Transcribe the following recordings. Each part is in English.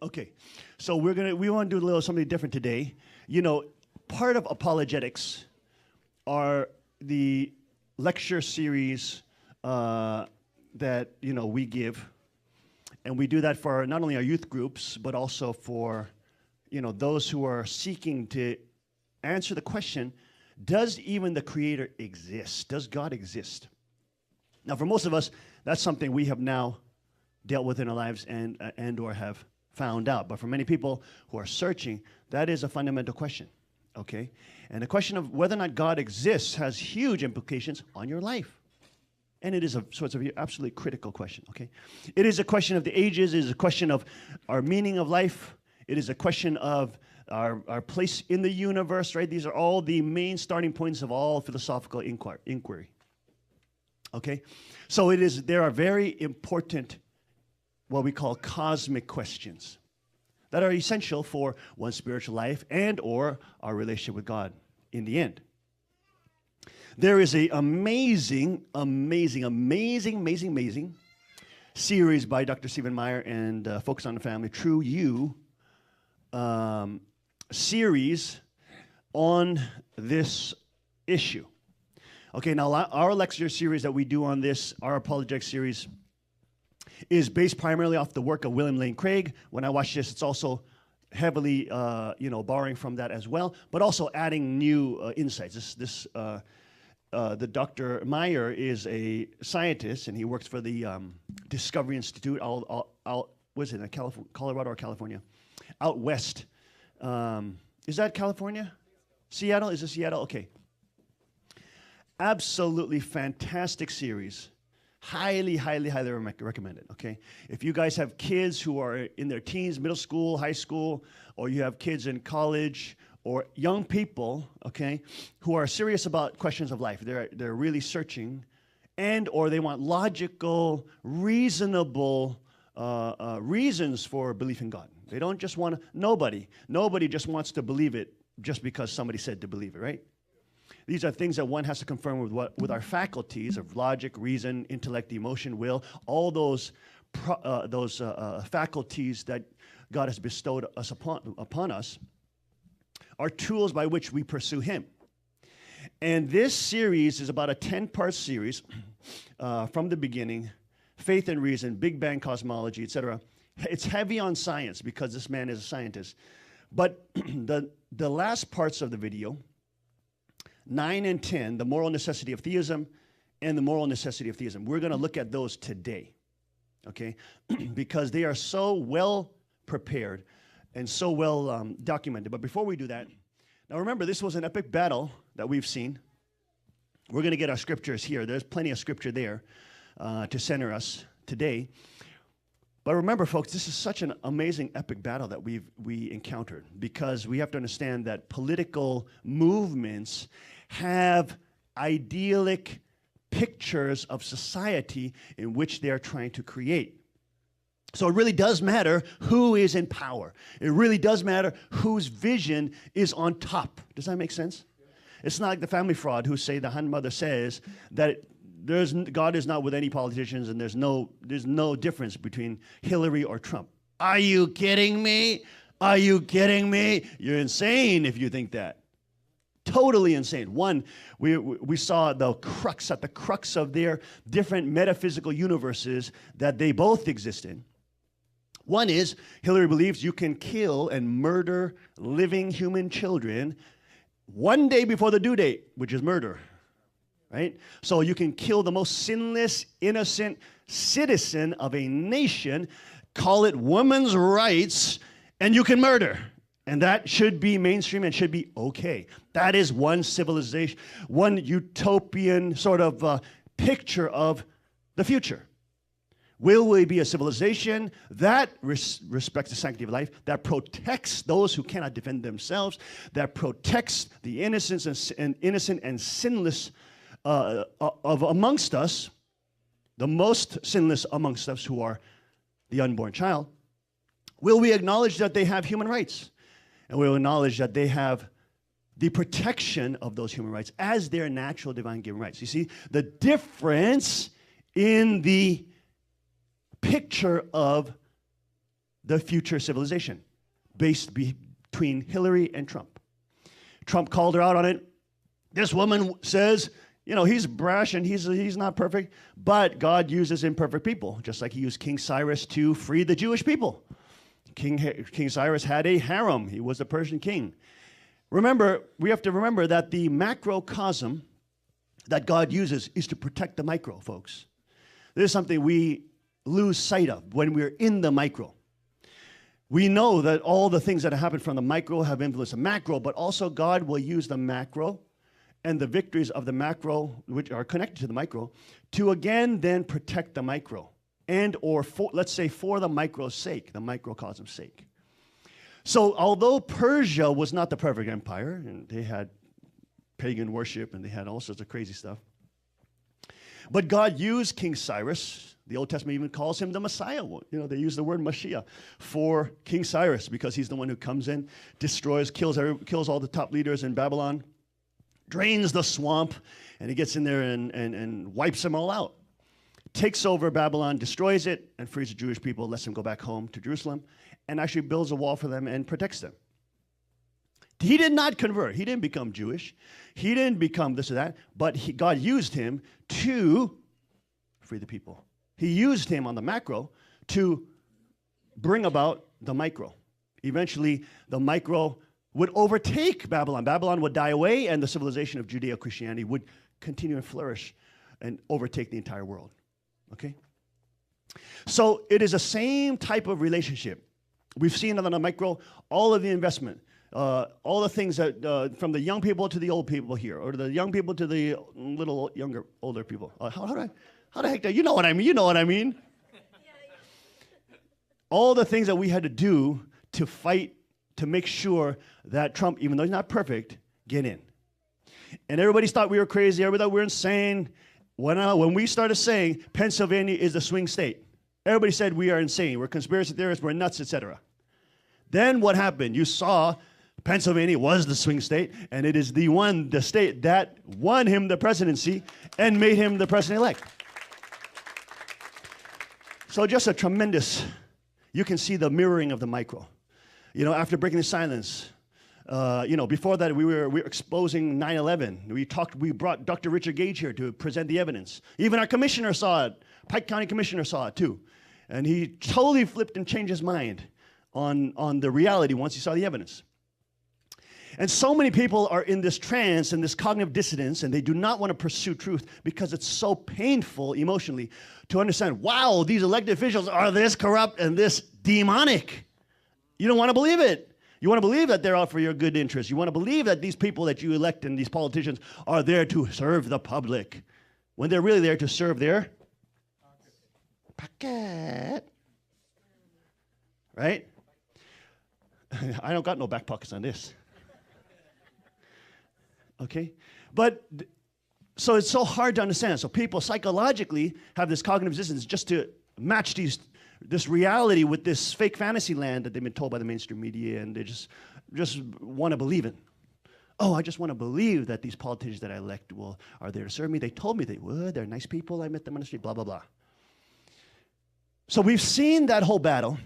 Okay, so we want to do a little something different today. You know, part of apologetics are the lecture series that we give, and we do that for not only our youth groups but also for those who are seeking to answer the question: does even the Creator exist? Does God exist? Now, for most of us, that's something we have now dealt with in our lives and or have found out. But for many people who are searching, that is a fundamental question, okay? And the question of whether or not God exists has huge implications on your life. And it is a sort of absolutely critical question, okay? It is a question of the ages. It is a question of our meaning of life. It is a question of our place in the universe, right? These are all the main starting points of all philosophical inquiry. Okay? So there are very important, what we call cosmic questions that are essential for one's spiritual life and or our relationship with God in the end. There is an amazing series by Dr. Stephen Meyer and Focus on the Family, True You, series on this issue. Okay, now our lecture series that we do on this, our apologetic series, is based primarily off the work of William Lane Craig. When I watch this, it's also heavily, borrowing from that as well, but also adding new insights. The Dr. Meyer is a scientist, and he works for the Discovery Institute was it Colorado or California? Out west. Is that California? Seattle? Is it Seattle? Okay. Absolutely fantastic series. Highly recommended, okay? If you guys have kids who are in their teens, middle school, high school, or you have kids in college, or young people, okay, who are serious about questions of life, they're really searching, and or they want logical, reasonable reasons for belief in God. They don't just want to, nobody just wants to believe it just because somebody said to believe it, right? These are things that one has to confirm with our faculties of logic, reason, intellect, emotion, will, all those faculties that God has bestowed upon us are tools by which we pursue Him. And this series is about a 10-part series from the beginning: faith and reason, Big Bang cosmology, etc. It's heavy on science because this man is a scientist. But the last parts of the video, 9 and 10, the moral necessity of theism and the moral necessity of theism. We're going to look at those today, okay? Because they are so well prepared and so well documented. But before we do that, now remember, this was an epic battle that we've seen. We're going to get our scriptures here. There's plenty of scripture there to center us today. But remember, folks, this is such an amazing epic battle that we encountered, because we have to understand that political movements have idyllic pictures of society in which they are trying to create. So it really does matter who is in power. It really does matter whose vision is on top. Does that make sense? It's not like the family fraud who say, the Han mother says that God is not with any politicians, and there's no difference between Hillary or Trump. Are you kidding me? Are you kidding me? You're insane if you think that. Totally insane. One, we saw the crux of their different metaphysical universes that they both exist in. One is, Hillary believes you can kill and murder living human children one day before the due date, which is murder. Right? So you can kill the most sinless, innocent citizen of a nation, call it women's rights, and you can murder. And that should be mainstream and should be okay. That is one civilization, one utopian sort of picture of the future. Will we be a civilization that respects the sanctity of life, that protects those who cannot defend themselves, that protects the innocent and sinless of amongst us, the most sinless amongst us, who are the unborn child? Will we acknowledge that they have human rights? And we'll acknowledge that they have the protection of those human rights as their natural divine given rights. You see, the difference in the picture of the future civilization based between Hillary and Trump. Trump called her out on it. This woman says, you know, he's brash and he's not perfect, but God uses imperfect people, just like he used King Cyrus to free the Jewish people. King Cyrus had a harem. He was a Persian king. Remember, we have to remember that the macrocosm that God uses is to protect the micro, folks. This is something we lose sight of when we're in the micro. We know that all the things that happen from the micro have influenced the macro, but also God will use the macro and the victories of the macro, which are connected to the micro, to again then protect the micro, and or let's say for the micro's sake, the microcosm's sake. So although Persia was not the perfect empire, and they had pagan worship and they had all sorts of crazy stuff, but God used King Cyrus. The Old Testament even calls him the Messiah. You know, they use the word Mashiach for King Cyrus because he's the one who comes in, destroys, kills all the top leaders in Babylon, drains the swamp, and he gets in there and wipes them all out. Takes over Babylon, destroys it, and frees the Jewish people, lets them go back home to Jerusalem, and actually builds a wall for them and protects them. He did not convert. He didn't become Jewish. He didn't become this or that, but God used him to free the people. He used him on the macro to bring about the micro. Eventually, the micro would overtake Babylon. Babylon would die away, and the civilization of Judeo-Christianity would continue and flourish and overtake the entire world. Okay? So it is the same type of relationship. We've seen on the micro all of the investment, all the things that from the young people to the old people here, or the young people to the little younger, older people. How the heck do you know what I mean? You know what I mean? All the things that we had to do to fight to make sure that Trump, even though he's not perfect, get in. And everybody thought we were crazy. Everybody thought we were insane. When we started saying Pennsylvania is the swing state, everybody said we are insane. We're conspiracy theorists. We're nuts, etc. Then what happened? You saw Pennsylvania was the swing state, and it is the state that won him the presidency and made him the president-elect. So just a tremendous, you can see the mirroring of the micro. You know, after breaking the silence, before that we were exposing 9/11. We brought Dr. Richard Gage here to present the evidence. Even our commissioner saw it. Pike County commissioner saw it too. And he totally flipped and changed his mind on the reality once he saw the evidence. And so many people are in this trance and this cognitive dissonance, and they do not want to pursue truth because it's so painful emotionally to understand, wow, these elected officials are this corrupt and this demonic. You don't want to believe it. You want to believe that they're out for your good interest. You want to believe that these people that you elect and these politicians are there to serve the public when they're really there to serve their pocket. Right? I don't got no back pockets on this. Okay? But, so it's so hard to understand. So people psychologically have this cognitive dissonance just to match this reality with this fake fantasy land that they've been told by the mainstream media, and they just want to believe it. Oh, I just want to believe that these politicians that I elect are there to serve me. They told me they would. They're nice people. I met them on the street, blah, blah, blah. So we've seen that whole battle.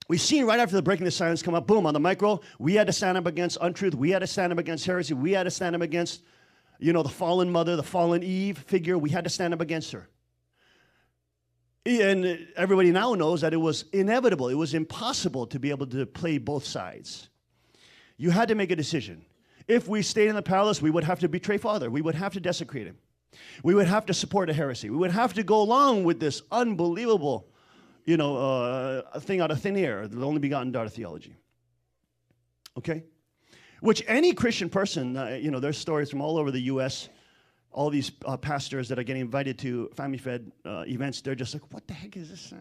We've seen right after the breaking the silence come up, boom, on the micro, we had to stand up against untruth. We had to stand up against heresy. We had to stand up against, the fallen mother, the fallen Eve figure. We had to stand up against her. And everybody now knows that it was inevitable. It was impossible to be able to play both sides. You had to make a decision. If we stayed in the palace, we would have to betray Father. We would have to desecrate him. We would have to support a heresy. We would have to go along with this unbelievable a thing out of thin air, the only begotten daughter theology. Okay? Which any Christian person, there's stories from all over the U.S., all these pastors that are getting invited to family-fed events, they're just like, what the heck is this?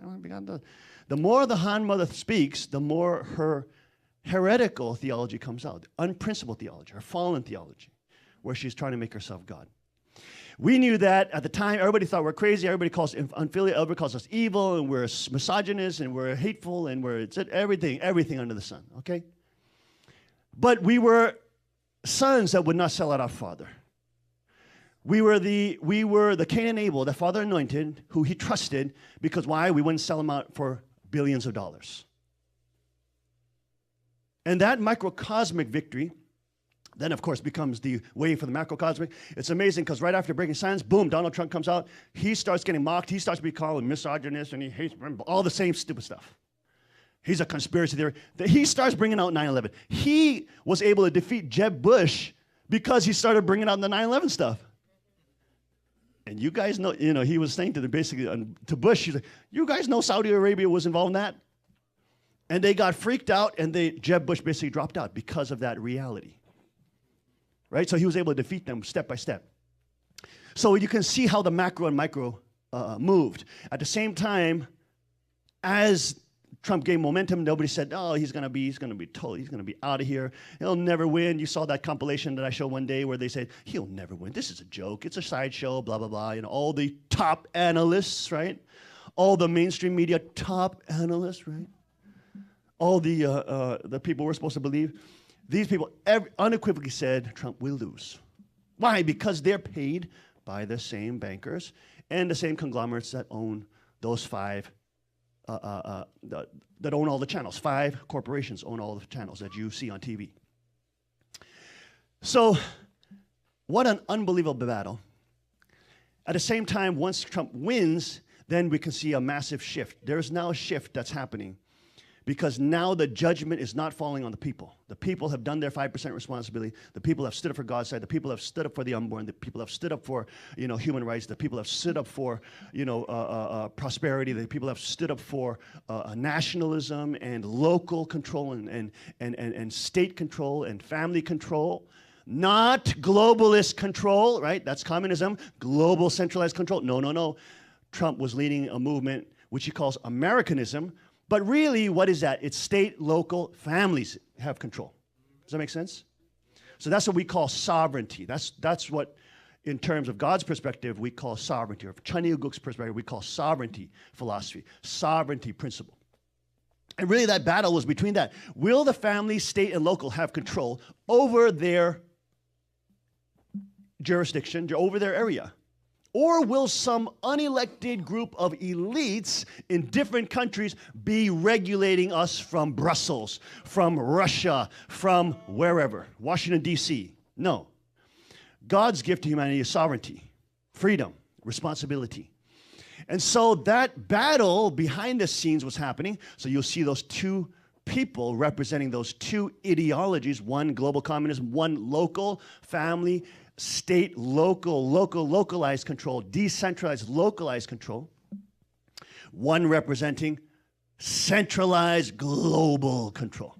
The more the Han mother speaks, the more her heretical theology comes out, unprincipled theology, her fallen theology, where she's trying to make herself God. We knew that at the time. Everybody thought we're crazy. Everybody calls us unfilial. Everybody calls us evil, and we're misogynist, and we're hateful, and we're everything under the sun. Okay, but we were sons that would not sell out our father. We were the Cain and Abel that Father anointed, who he trusted, because why? We wouldn't sell him out for billions of dollars. And that microcosmic victory then, of course, becomes the way for the macrocosmic. It's amazing because right after breaking silence, boom, Donald Trump comes out. He starts getting mocked. He starts to be called a misogynist, and he hates all the same stupid stuff. He's a conspiracy theory. He starts bringing out 9/11. He was able to defeat Jeb Bush because he started bringing out the 9/11 stuff. And you guys know, he was saying to basically to Bush, he's like, you guys know Saudi Arabia was involved in that? And they got freaked out, and Jeb Bush basically dropped out because of that reality. Right? So he was able to defeat them step by step. So you can see how the macro and micro moved. At the same time, as Trump gained momentum, nobody said, oh, he's going to be out of here. He'll never win. You saw that compilation that I showed one day where they said, he'll never win. This is a joke. It's a sideshow, blah, blah, blah. All the top analysts, right? All the mainstream media top analysts, right? All the people we're supposed to believe. These people unequivocally said Trump will lose. Why? Because they're paid by the same bankers and the same conglomerates that own those five, that own all the channels. 5 corporations own all the channels that you see on TV. So, what an unbelievable battle. At the same time, once Trump wins, then we can see a massive shift. There's now a shift that's happening. Because now the judgment is not falling on the people. The people have done their 5% responsibility. The people have stood up for God's side. The people have stood up for the unborn. The people have stood up for, human rights. The people have stood up for, prosperity. The people have stood up for nationalism and local control and state control and family control. Not globalist control, right? That's communism. Global centralized control. No. Trump was leading a movement which he calls Americanism. But really, what is that? It's state, local, families have control. Does that make sense? So that's what we call sovereignty. That's what, in terms of God's perspective, we call sovereignty. Or from Chanil Guk's perspective, we call sovereignty philosophy, sovereignty principle. And really, that battle was between that. Will the family, state, and local have control over their jurisdiction, over their area? Or will some unelected group of elites in different countries be regulating us from Brussels, from Russia, from wherever, Washington, D.C.? No. God's gift to humanity is sovereignty, freedom, responsibility. And so that battle behind the scenes was happening. So you'll see those two people representing those two ideologies, one global communism, one local family state, localized control, decentralized, localized control. One representing centralized, global control,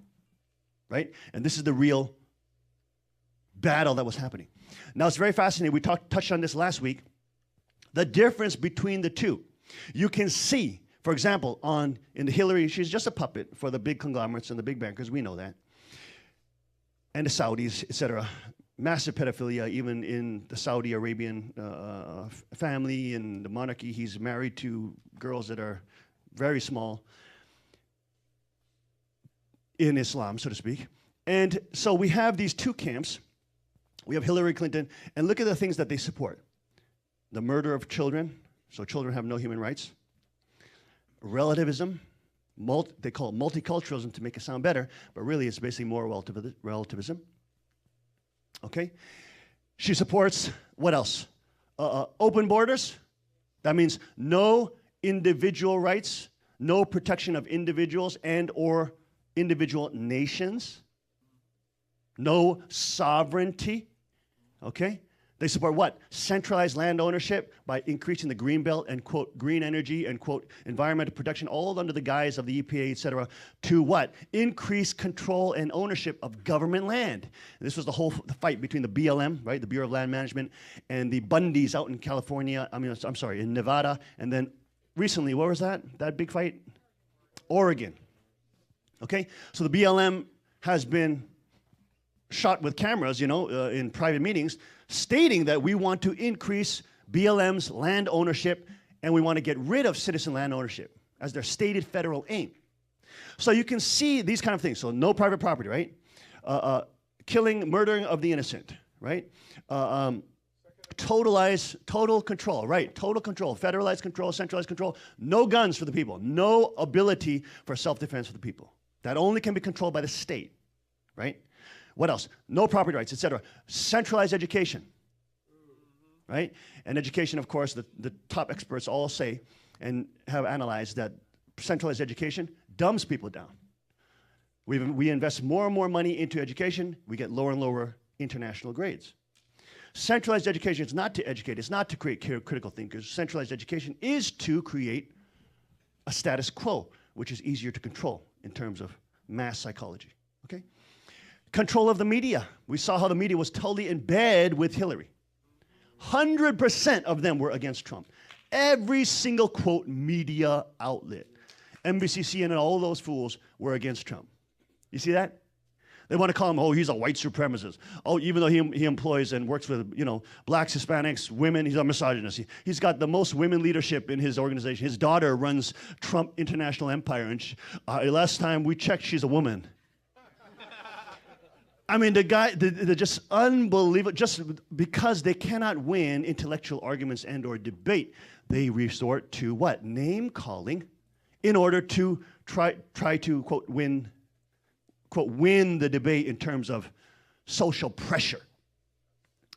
right? And this is the real battle that was happening. Now, it's very fascinating. We touched on this last week. The difference between the two. You can see, for example, in the Hillary, she's just a puppet for the big conglomerates and the big bankers. We know that. And the Saudis, etc. Massive pedophilia, even in the Saudi Arabian family and the monarchy. He's married to girls that are very small in Islam, so to speak. And so we have these two camps. We have Hillary Clinton, and look at the things that they support. The murder of children, so children have no human rights. Relativism, they call it multiculturalism to make it sound better, but really it's basically moral relativism. Okay? She supports, what else? Open borders. That means no individual rights, no protection of individuals and or individual nations. No sovereignty. Okay? They support what? Centralized land ownership by increasing the green belt and, quote, green energy and, quote, environmental protection, all under the guise of the EPA, et cetera, to what? Increase control and ownership of government land. And this was the fight between the BLM, right, the Bureau of Land Management, and the Bundys out in California, in Nevada, and then recently, what was that? That big fight? Oregon. Okay? So the BLM has been shot with cameras, in private meetings, stating that we want to increase BLM's land ownership and we want to get rid of citizen land ownership as their stated federal aim. So you can see these kind of things. So no private property, right? Murdering of the innocent, right? Total control, right? Total control, federalized control, centralized control. No guns for the people. No ability for self-defense for the people. That only can be controlled by the state. right? What else? No property rights, etc. Centralized education, right? And education, of course, the top experts all say and have analyzed that centralized education dumbs people down. We invest more and more money into education, we get lower and lower international grades. Centralized education is not to educate, it's not to create critical thinkers. Centralized education is to create a status quo, which is easier to control in terms of mass psychology, okay? Control of the media. We saw how the media was totally in bed with Hillary. 100% of them were against Trump. Every single, quote, media outlet, NBC, CNN, all those fools were against Trump. You see that? They want to call him, oh, he's a white supremacist. Oh, even though he employs and works with, blacks, Hispanics, women, he's a misogynist. He's got the most women leadership in his organization. His daughter runs Trump International Empire, and last time we checked, she's a woman. I mean, they're just unbelievable. Just because they cannot win intellectual arguments and or debate, they resort to what? Name calling in order to try to, quote, win the debate in terms of social pressure.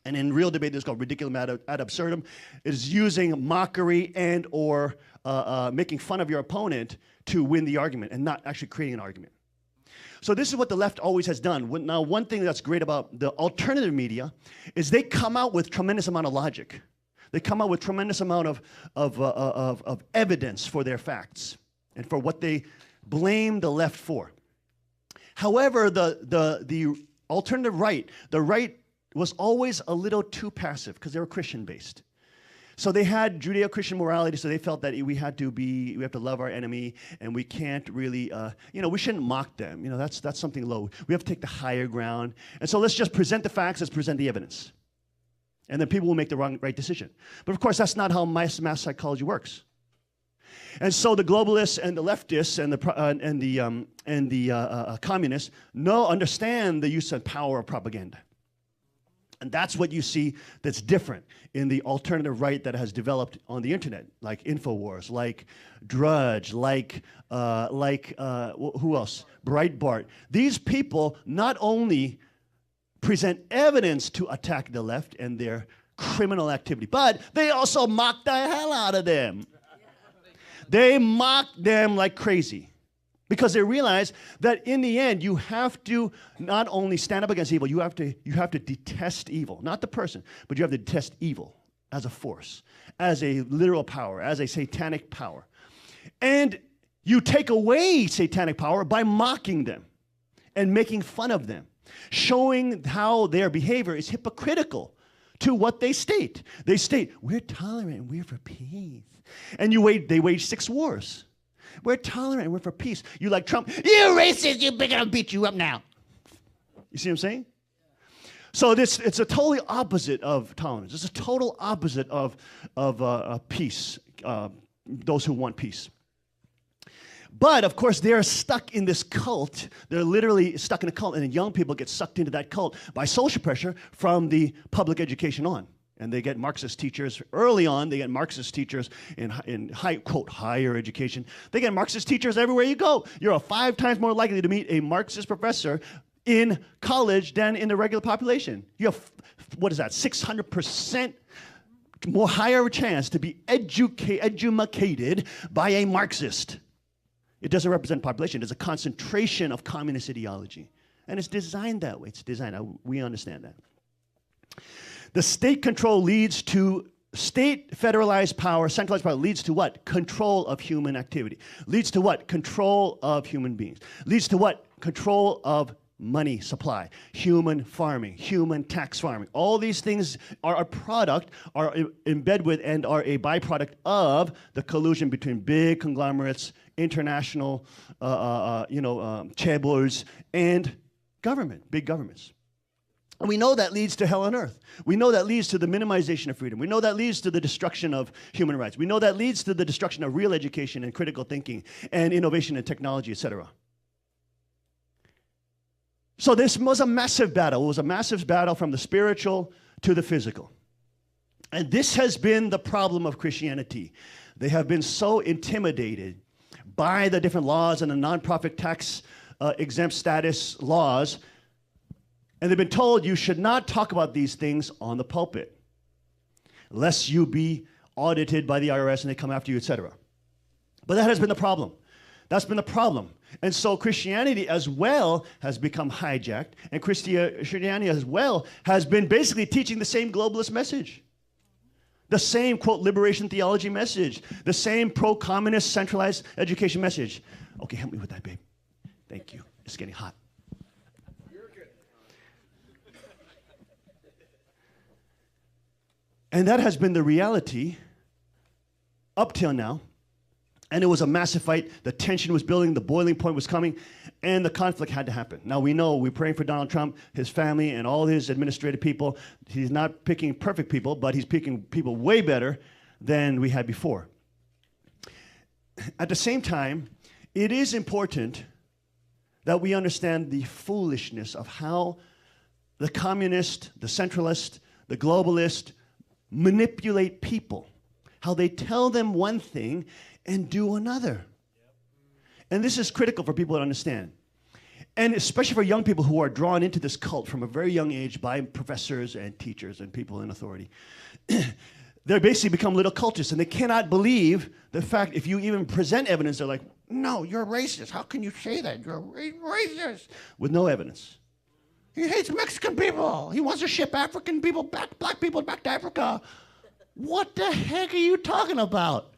And in real debate, this is called ridiculum ad absurdum. It is using mockery and or making fun of your opponent to win the argument and not actually creating an argument. So this is what the left always has done. Now, one thing that's great about the alternative media is they come out with tremendous amount of logic. They come out with tremendous amount of evidence for their facts and for what they blame the left for. However, the alternative right, the right was always a little too passive because they were Christian-based. So they had Judeo-Christian morality, so they felt that we have to love our enemy, and we can't really, we shouldn't mock them. That's something low. We have to take the higher ground. And so let's just present the facts, let's present the evidence. And then people will make the right decision. But of course, that's not how mass psychology works. And so the globalists and the leftists and the communists understand the use of power of propaganda. And that's what you see that's different in the alternative right that has developed on the internet, like InfoWars, like Drudge, like who else? Breitbart. These people not only present evidence to attack the left and their criminal activity, but they also mock the hell out of them. They mock them like crazy. Because they realize that in the end, you have to not only stand up against evil, you have to detest evil. Not the person, but you have to detest evil as a force, as a literal power, as a satanic power. And you take away satanic power by mocking them and making fun of them, showing how their behavior is hypocritical to what they state. They state, we're tolerant and we're for peace. And they wage 6 wars. We're tolerant and we're for peace. You like Trump, you racist, you bigot, I'll beat you up now. You see what I'm saying? So it's a totally opposite of tolerance. It's a total opposite of peace, those who want peace. But, of course, they're stuck in this cult. They're literally stuck in a cult, and young people get sucked into that cult by social pressure from the public education on. And they get Marxist teachers early on. They get Marxist teachers in quote, higher education. They get Marxist teachers everywhere you go. You're 5 times more likely to meet a Marxist professor in college than in the regular population. You have, 600% more higher chance to be educated by a Marxist. It doesn't represent population. There's a concentration of communist ideology. And it's designed that way. It's designed. We understand that. The state control leads to state federalized power, centralized power leads to what? Control of human activity. Leads to what? Control of human beings. Leads to what? Control of money supply, human farming, human tax farming. All these things are a product, are embedded with, and are a byproduct of the collusion between big conglomerates, international, chaebols, and government, big governments. And we know that leads to hell on earth. We know that leads to the minimization of freedom. We know that leads to the destruction of human rights. We know that leads to the destruction of real education and critical thinking and innovation and technology, etc. So this was a massive battle. It was a massive battle from the spiritual to the physical. And this has been the problem of Christianity. They have been so intimidated by the different laws and the nonprofit tax exempt status laws And they've been told you should not talk about these things on the pulpit, lest you be audited by the IRS and they come after you, etc. But that has been the problem. That's been the problem. And so Christianity as well has become hijacked, and Christianity as well has been basically teaching the same globalist message. The same, quote, liberation theology message. The same pro-communist centralized education message. Okay, help me with that, babe. Thank you. It's getting hot. And that has been the reality up till now. And it was a massive fight. The tension was building. The boiling point was coming. And the conflict had to happen. Now, we know we're praying for Donald Trump, his family, and all his administrative people. He's not picking perfect people, but he's picking people way better than we had before. At the same time, it is important that we understand the foolishness of how the communist, the centralist, the globalist manipulate people. How they tell them one thing and do another. And this is critical for people to understand. And especially for young people who are drawn into this cult from a very young age by professors and teachers and people in authority. They basically become little cultists, and they cannot believe the fact if you even present evidence, they're like, no, you're racist. How can you say that? You're racist. With no evidence. He hates Mexican people. He wants to ship African people back, black people back to Africa. What the heck are you talking about?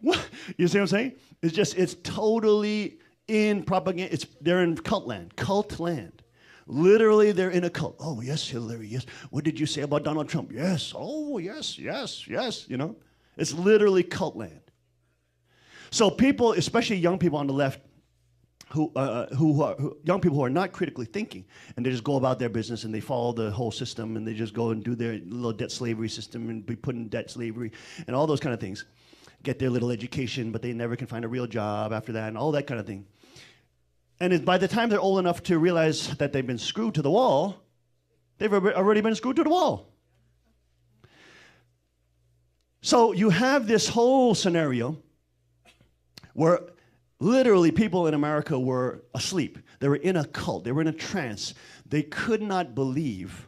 What? You see what I'm saying? It's totally in propaganda. They're in cult land. Literally, they're in a cult. Oh, yes, Hillary, yes. What did you say about Donald Trump? Yes. Oh, yes. You know, it's literally cult land. So people, especially young people on the left, young people who are not critically thinking, and they just go about their business and they follow the whole system and they just go and do their little debt slavery system and be put in debt slavery and all those kind of things. Get their little education, but they never can find a real job after that and all that kind of thing. And by the time they're old enough to realize that they've been screwed to the wall, they've already been screwed to the wall. So you have this whole scenario where literally people in America were asleep. They were in a cult. They were in a trance. They could not believe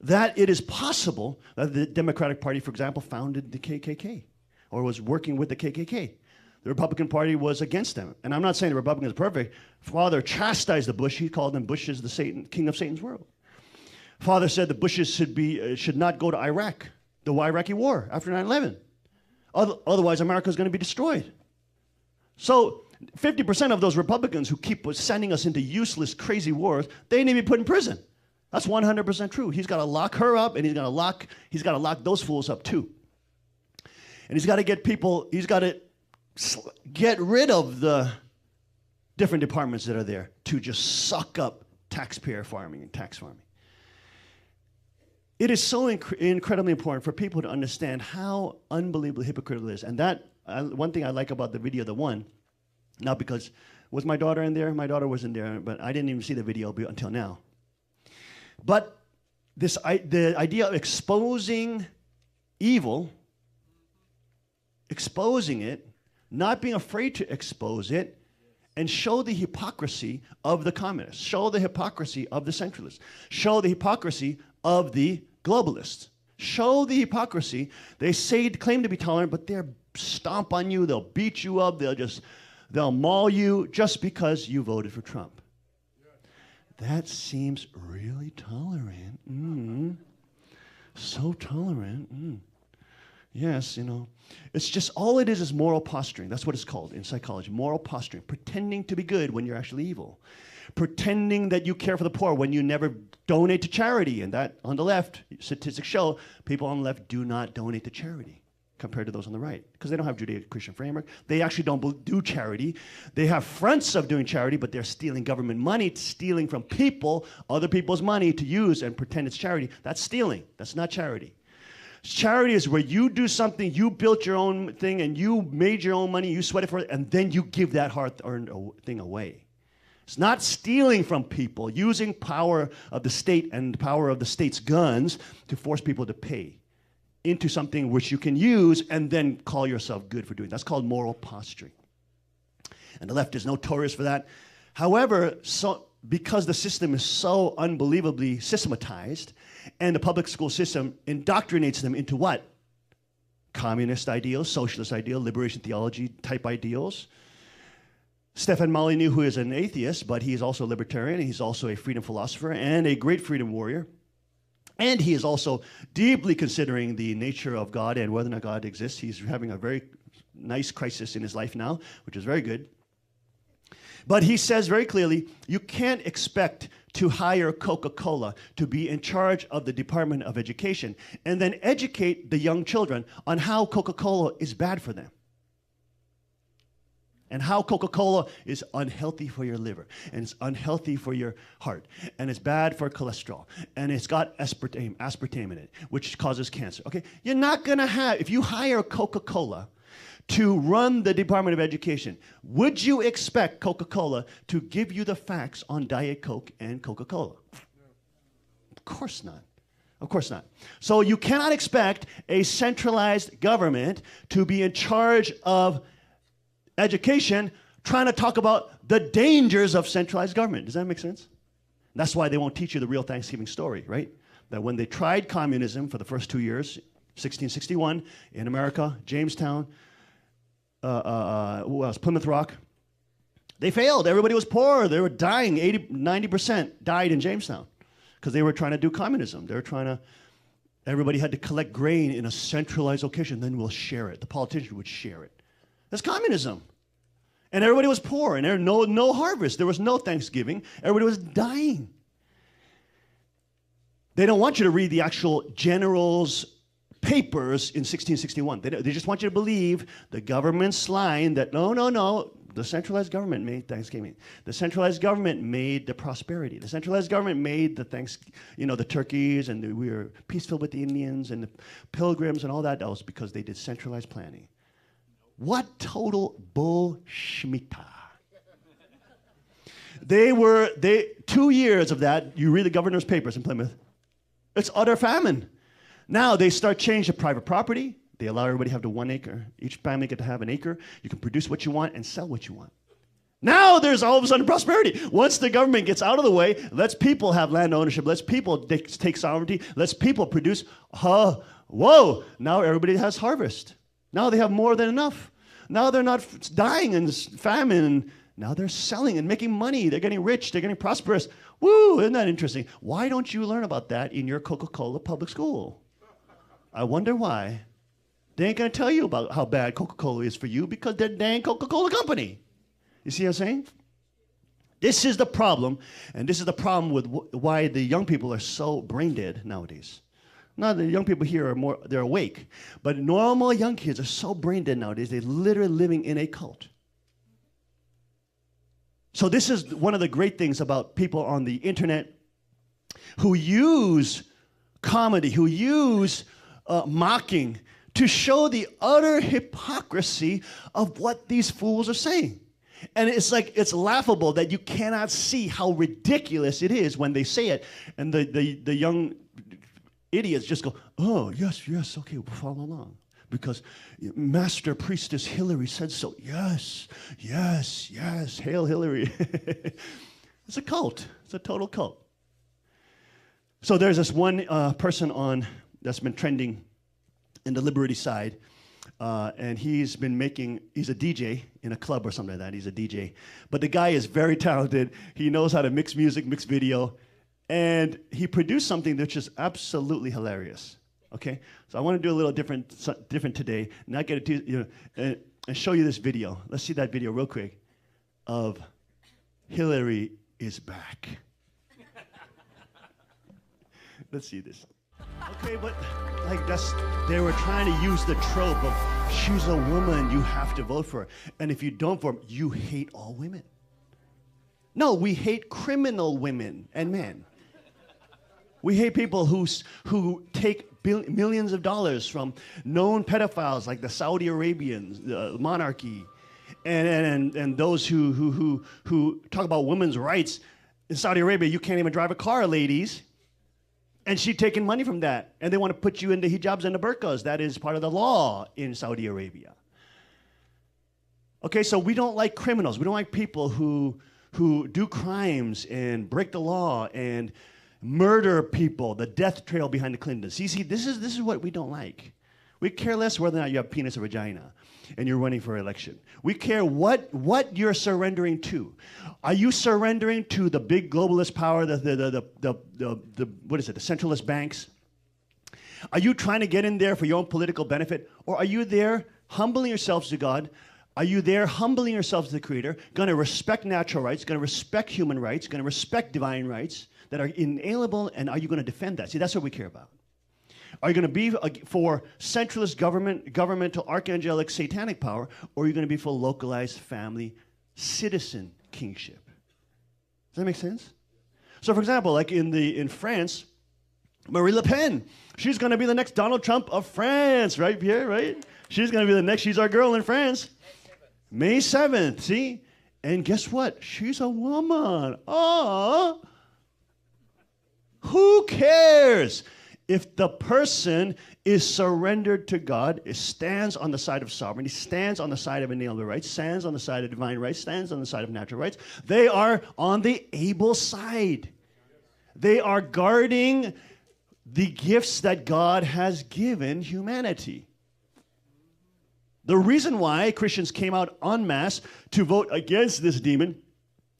that it is possible that the Democratic Party, for example, founded the KKK or was working with the KKK. The Republican Party was against them. And I'm not saying the Republicans are perfect. Father chastised the Bush. He called them Bushes, the king of Satan's world. Father said the Bushes should not go to Iraq, the Iraqi war after 9/11. Otherwise, America is going to be destroyed. So 50% of those Republicans who keep sending us into useless, crazy wars, they need to be put in prison. That's 100% true. He's got to lock her up, and he's got to lock those fools up too. And he's got to get rid of the different departments that are there to just suck up taxpayer farming and tax farming. It is so incredibly important for people to understand how unbelievably hypocritical it is. And that one thing I like about the video, the one, not because, was my daughter in there? My daughter wasn't there, but I didn't even see the video until now. But the idea of exposing evil, exposing it, not being afraid to expose it, and show the hypocrisy of the communists, show the hypocrisy of the centralists, show the hypocrisy of the globalists, show the hypocrisy. They claim to be tolerant, but they'll stomp on you, they'll beat you up, they'll maul you just because you voted for Trump. That seems really tolerant. So tolerant. Yes, you know. It's just, all it is moral posturing. That's what it's called in psychology, moral posturing. Pretending to be good when you're actually evil. Pretending that you care for the poor when you never donate to charity. And that, on the left, statistics show people on the left do not donate to charity compared to those on the right, because they don't have Judeo-Christian framework. They actually don't do charity. They have fronts of doing charity, but they're stealing government money, stealing from people, other people's money to use and pretend it's charity. That's stealing. That's not charity. Charity is where you do something, you built your own thing, and you made your own money, you sweated for it, and then you give that hard-earned thing away. It's not stealing from people, using power of the state and the power of the state's guns to force people to pay into something which you can use and then call yourself good for doing. That's called moral posturing. And the left is notorious for that. However, because the system is so unbelievably systematized, and the public school system indoctrinates them into what? Communist ideals, socialist ideals, liberation theology type ideals. Stefan Molyneux, who is an atheist, but he is also a libertarian, and he's also a freedom philosopher and a great freedom warrior. And he is also deeply considering the nature of God and whether or not God exists. He's having a very nice crisis in his life now, which is very good. But he says very clearly, you can't expect to hire Coca-Cola to be in charge of the Department of Education and then educate the young children on how Coca-Cola is bad for them. And how Coca-Cola is unhealthy for your liver, and it's unhealthy for your heart, and it's bad for cholesterol, and it's got aspartame in it, which causes cancer. Okay, you're not gonna have, if you hire Coca-Cola to run the Department of Education, would you expect Coca-Cola to give you the facts on Diet Coke and Coca-Cola? Of course not. Of course not. So you cannot expect a centralized government to be in charge of education trying to talk about the dangers of centralized government. Does that make sense? That's why they won't teach you the real Thanksgiving story, right? That when they tried communism for the first 2 years, 1661 in America, Jamestown, Plymouth Rock, they failed. Everybody was poor. They were dying. 90% died in Jamestown because they were trying to do communism. They were trying to, everybody had to collect grain in a centralized location, then we'll share it. The politician would share it. That's communism. And everybody was poor, and there was no harvest. There was no Thanksgiving. Everybody was dying. They don't want you to read the actual general's papers in 1661. They just want you to believe the government's line that, no, the centralized government made Thanksgiving. The centralized government made the prosperity. The centralized government made the the turkeys, and we were peaceful with the Indians and the pilgrims and all that. That was because they did centralized planning. What total bullshmita. 2 years of that, you read the governor's papers in Plymouth, it's utter famine. Now they start changing private property. They allow everybody to have 1 acre. Each family get to have an acre. You can produce what you want and sell what you want. Now there's all of a sudden prosperity. Once the government gets out of the way, lets people have land ownership, lets people take sovereignty, lets people produce, whoa, now everybody has harvest. Now they have more than enough. Now they're not dying in famine. Now they're selling and making money. They're getting rich. They're getting prosperous. Woo, isn't that interesting? Why don't you learn about that in your Coca-Cola public school? I wonder why. They ain't going to tell you about how bad Coca-Cola is for you because they're dang Coca-Cola company. You see what I'm saying? This is the problem, and this is the problem with why the young people are so brain dead nowadays. Now, the young people here they're awake. But normal young kids are so brain dead nowadays, they're literally living in a cult. So this is one of the great things about people on the internet who use comedy, who use mocking to show the utter hypocrisy of what these fools are saying. And it's laughable that you cannot see how ridiculous it is when they say it, and the young idiots just go, oh, yes, okay, we'll follow along. Because Master Priestess Hillary said so. Yes, hail Hillary. It's a cult. It's a total cult. So there's this one person that's been trending in the Liberty side, and he's a DJ in a club or something like that. He's a DJ. But the guy is very talented. He knows how to mix music, mix video. And he produced something which is absolutely hilarious. Okay, so I want to do a little different today, not get it and show you this video. Let's see that video real quick of Hillary is back. Let's see this. Okay, but they were trying to use the trope of she's a woman, you have to vote for her, and if you don't vote, you hate all women. No, we hate criminal women and men. We hate people who take millions of dollars from known pedophiles like the Saudi Arabians, the monarchy, and those who talk about women's rights. In Saudi Arabia, you can't even drive a car, ladies. And she's taking money from that. And they want to put you into hijabs and the burqas. That is part of the law in Saudi Arabia. Okay, so we don't like criminals. We don't like people who who do crimes and break the law and murder people, the death trail behind the Clintons. You see, this is what we don't like. We care less whether or not you have penis or vagina and you're running for election. We care what you're surrendering to. Are you surrendering to the big globalist power, the what is it, the centralist banks? Are you trying to get in there for your own political benefit? Or are you there humbling yourselves to God? Are you there humbling yourselves to the Creator, going to respect natural rights, going to respect human rights, going to respect divine rights that are inalienable, and are you going to defend that? See, that's what we care about. Are you going to be for centralist governmental, archangelic, satanic power, or are you going to be for localized family, citizen kingship? Does that make sense? So, for example, like in France, Marine Le Pen, she's going to be the next Donald Trump of France, right, Pierre, right? She's going to be the next, she's our girl in France. May 7th, see? And guess what? She's a woman. Oh, who cares? If the person is surrendered to God, stands on the side of sovereignty, stands on the side of inalienable rights, stands on the side of divine rights, stands on the side of natural rights, they are on the able side. They are guarding the gifts that God has given humanity. The reason why Christians came out en masse to vote against this demon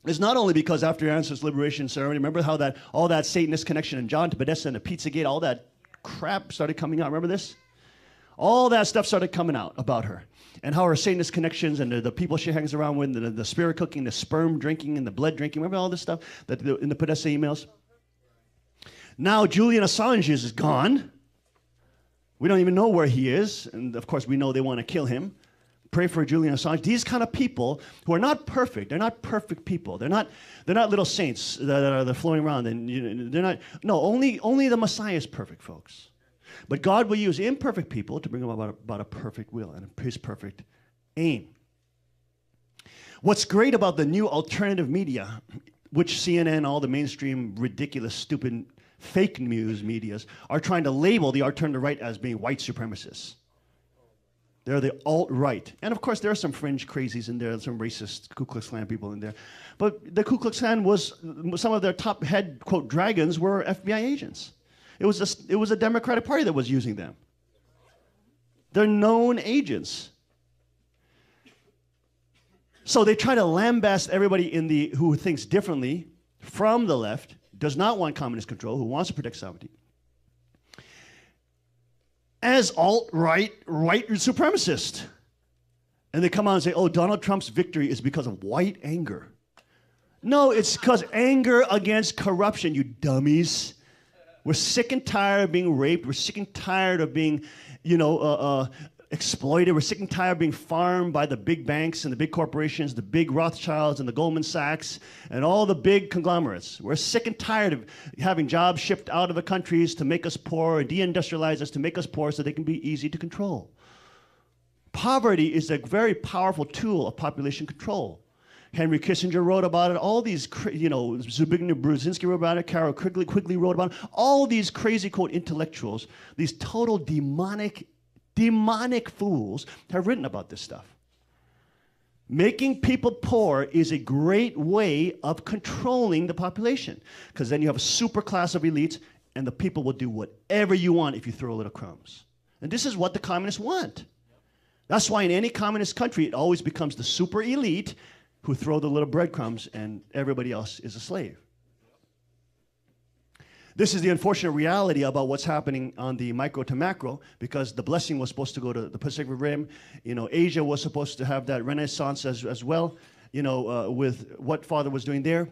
is not only because after Answer's liberation ceremony, remember how that all that Satanist connection and John to Podesta and the Pizzagate, all that crap started coming out. Remember this? All that stuff started coming out about her. And how her Satanist connections and the people she hangs around with, the spirit cooking, the sperm drinking, and the blood drinking. Remember all this stuff that in the Podesta emails? Now Julian Assange is gone. We don't even know where he is. And of course, we know they want to kill him. Pray for Julian Assange. These kind of people who are not perfect. They're not perfect people. They're not little saints that are floating around. And they're not. No, only the Messiah is perfect, folks. But God will use imperfect people to bring about a perfect will and His perfect aim. What's great about the new alternative media, which CNN, all the mainstream, ridiculous, stupid, fake news medias are trying to label the alternative right as being white supremacists. They're the alt-right. And of course, there are some fringe crazies in there, some racist Ku Klux Klan people in there. But the Ku Klux Klan some of their top head, quote, dragons were FBI agents. It was a Democratic Party that was using them. They're known agents. So they try to lambast everybody who thinks differently from the left, does not want communist control, who wants to protect sovereignty, as alt-right, white supremacist. And they come out and say, oh, Donald Trump's victory is because of white anger. No, it's because anger against corruption, you dummies. We're sick and tired of being raped. We're sick and tired of being, exploited. We're sick and tired of being farmed by the big banks and the big corporations, the big Rothschilds and the Goldman Sachs and all the big conglomerates. We're sick and tired of having jobs shipped out of the countries to make us poor and deindustrialize us to make us poor so they can be easy to control. Poverty is a very powerful tool of population control. Henry Kissinger wrote about it. All these, Zbigniew Brzezinski wrote about it. Carol Quigley wrote about it. All these crazy, quote, intellectuals, these total demonic fools have written about this stuff. Making people poor is a great way of controlling the population, because then you have a super class of elites, and the people will do whatever you want if you throw a little crumbs. And this is what the communists want. That's why in any communist country, it always becomes the super elite who throw the little breadcrumbs, and everybody else is a slave. This is the unfortunate reality about what's happening on the micro to macro, because the blessing was supposed to go to the Pacific Rim. Asia was supposed to have that renaissance as well, with what Father was doing there.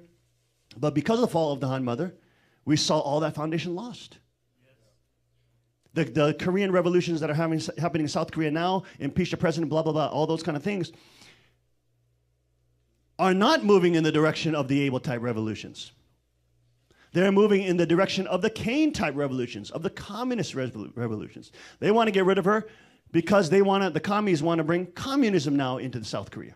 But because of the fall of the Han Mother, we saw all that foundation lost. The Korean revolutions that are happening in South Korea now, impeach the president, blah, blah, blah, all those kind of things, are not moving in the direction of the Abel-type revolutions. They're moving in the direction of the Cain-type revolutions, of the communist revolutions. They want to get rid of her because the commies want to bring communism now into South Korea.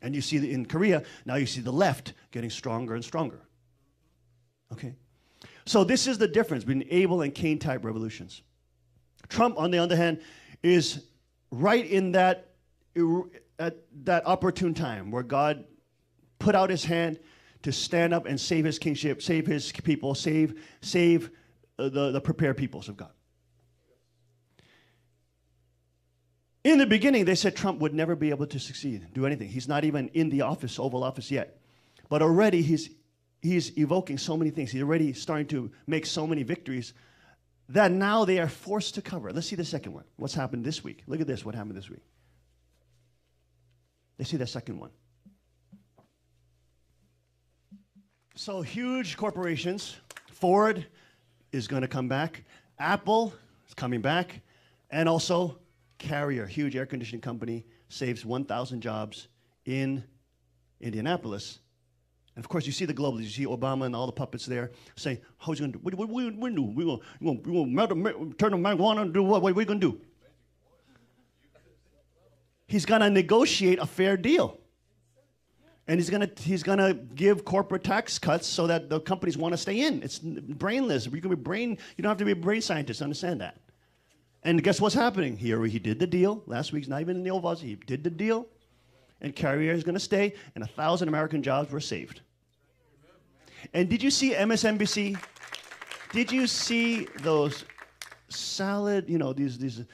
And you see in Korea, now you see the left getting stronger and stronger. Okay? So this is the difference between Abel and Cain-type revolutions. Trump, on the other hand, is right in that, at that opportune time where God put out his hand to stand up and save his kingship, save his people, save the prepared peoples of God. In the beginning, they said Trump would never be able to succeed, do anything. He's not even in the office, Oval Office yet. But already he's evoking so many things. He's already starting to make so many victories that now they are forced to cover. Let's see the second one. What's happened this week? Look at this, what happened this week. Let's see the second one. So huge corporations, Ford is going to come back, Apple is coming back, and also Carrier, huge air conditioning company, saves 1,000 jobs in Indianapolis. And of course, you see the globalists. You see Obama and all the puppets there saying, "How's he going to do? What are we going to do? We're going to turn the marijuana and do what? What are we going to do?" He's going to negotiate a fair deal. And he's gonna give corporate tax cuts so that the companies want to stay in. It's brainless. You don't have to be a brain scientist to understand that. And guess what's happening? He did the deal. Last week's not even in the Oval Office. He did the deal. And Carrier is going to stay, and 1,000 American jobs were saved. And did you see MSNBC? Did you see those salad, these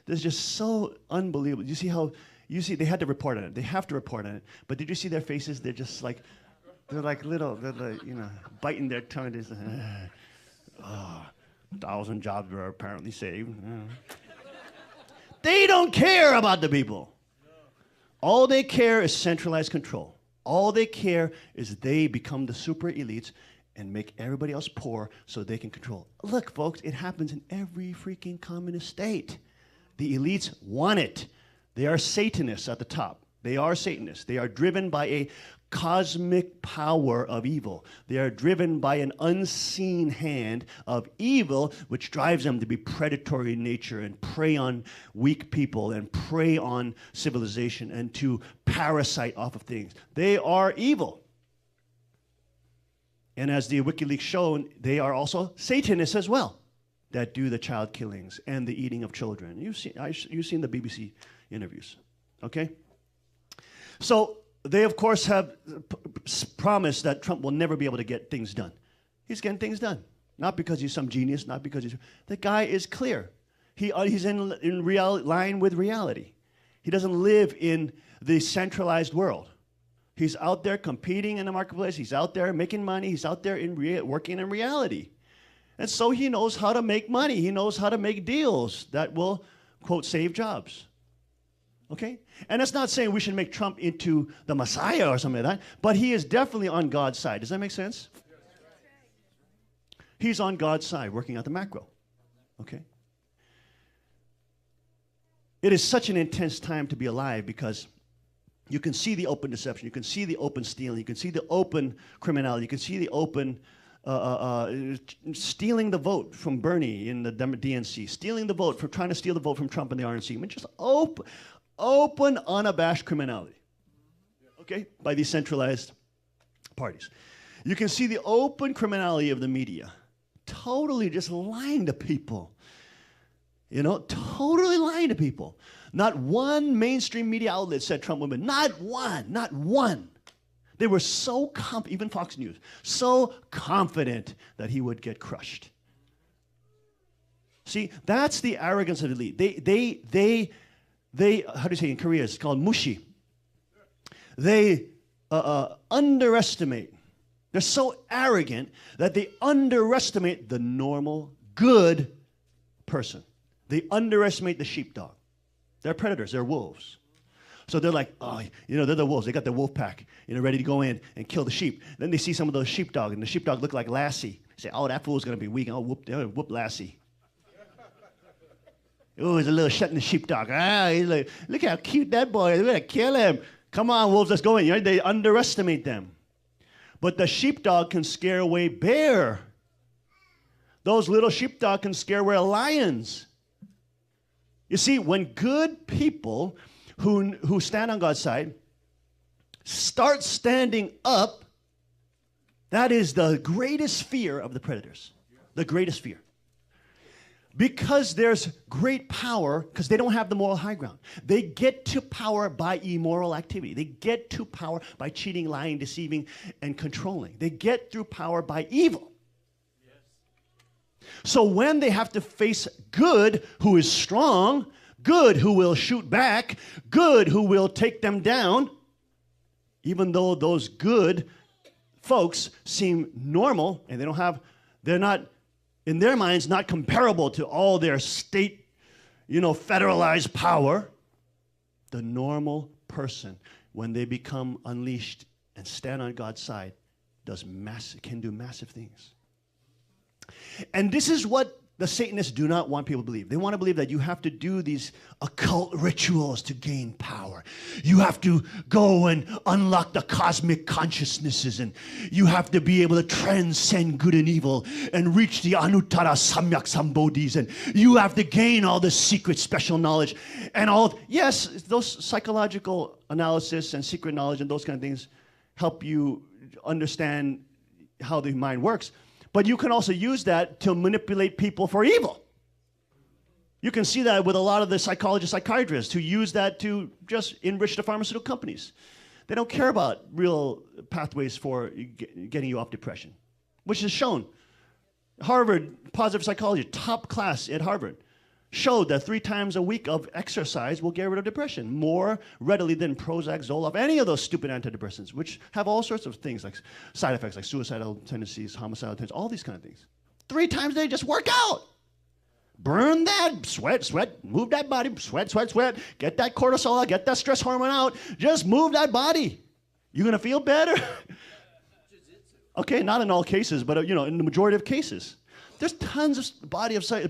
they're just so unbelievable. You see how, they had to report on it. They have to report on it. But did you see their faces? They're just like, they're like, biting their tongue. Just, 1,000 jobs were apparently saved. They don't care about the people. All they care is centralized control. All they care is they become the super elites and make everybody else poor so they can control. Look, folks, it happens in every freaking communist state. The elites want it. They are Satanists at the top. They are Satanists. They are driven by a cosmic power of evil. They are driven by an unseen hand of evil, which drives them to be predatory in nature and prey on weak people and prey on civilization and to parasite off of things. They are evil. And as the WikiLeaks shown, they are also Satanists as well, that do the child killings and the eating of children. You've seen the BBC interviews, okay? So they, of course, have promised that Trump will never be able to get things done. He's getting things done. Not because he's some genius, not because he's... The guy is clear. He's in line with reality. He doesn't live in the centralized world. He's out there competing in the marketplace. He's out there making money. He's out there working in reality. And so he knows how to make money. He knows how to make deals that will, quote, save jobs. Okay? And that's not saying we should make Trump into the Messiah or something like that, but he is definitely on God's side. Does that make sense? He's on God's side, working at the macro. Okay? It is such an intense time to be alive because you can see the open deception, you can see the open stealing, you can see the open criminality, you can see the open stealing the vote from Bernie in the DNC, stealing the vote, trying to steal the vote from Trump in the RNC. I mean, just open, unabashed criminality, okay, by these centralized parties. You can see the open criminality of the media, totally just lying to people, totally lying to people. Not one mainstream media outlet said Trump would win. Not one. They were so confident, even Fox News, so confident that he would get crushed. See, that's the arrogance of the elite. They, how do you say in Korea, it's called mushi. They underestimate. They're so arrogant that they underestimate the normal, good person. They underestimate the sheepdog. They're predators. They're wolves. So they're like, they're the wolves. They got the wolf pack, ready to go in and kill the sheep. Then they see some of those sheepdog, and the sheepdog look like Lassie. They say, that fool's going to be weak. I'll whoop Lassie. Oh, he's a little shut in the sheepdog. He's like, look how cute that boy is. We're going to kill him. Come on, wolves, let's go in. They underestimate them. But the sheepdog can scare away bear. Those little sheepdog can scare away lions. You see, when good people who stand on God's side start standing up, that is the greatest fear of the predators. The greatest fear. Because there's great power, because they don't have the moral high ground. They get to power by immoral activity. They get to power by cheating, lying, deceiving, and controlling. They get through power by evil. Yes. So when they have to face good, who is strong, good, who will shoot back, good, who will take them down, even though those good folks seem normal and they're not, in their minds, not comparable to all their state, federalized power. The normal person, when they become unleashed and stand on God's side, can do massive things. And this is what the Satanists do not want people to believe. They want to believe that you have to do these occult rituals to gain power. You have to go and unlock the cosmic consciousnesses, and you have to be able to transcend good and evil and reach the Anuttara Samyak Sambodhis, and you have to gain all the secret special knowledge and all. Yes, those psychological analysis and secret knowledge and those kind of things help you understand how the mind works. But you can also use that to manipulate people for evil. You can see that with a lot of the psychologists, psychiatrists who use that to just enrich the pharmaceutical companies. They don't care about real pathways for getting you off depression, which is shown. Harvard, positive psychology, top class at Harvard, showed that 3 times a week of exercise will get rid of depression more readily than Prozac, Zoloft, any of those stupid antidepressants, which have all sorts of things like side effects, like suicidal tendencies, homicidal tendencies, all these kind of things. 3 times a day, just work out. Burn that, sweat, move that body, sweat. Get that cortisol out, get that stress hormone out. Just move that body. You're going to feel better. Okay, not in all cases, but in the majority of cases. There's tons of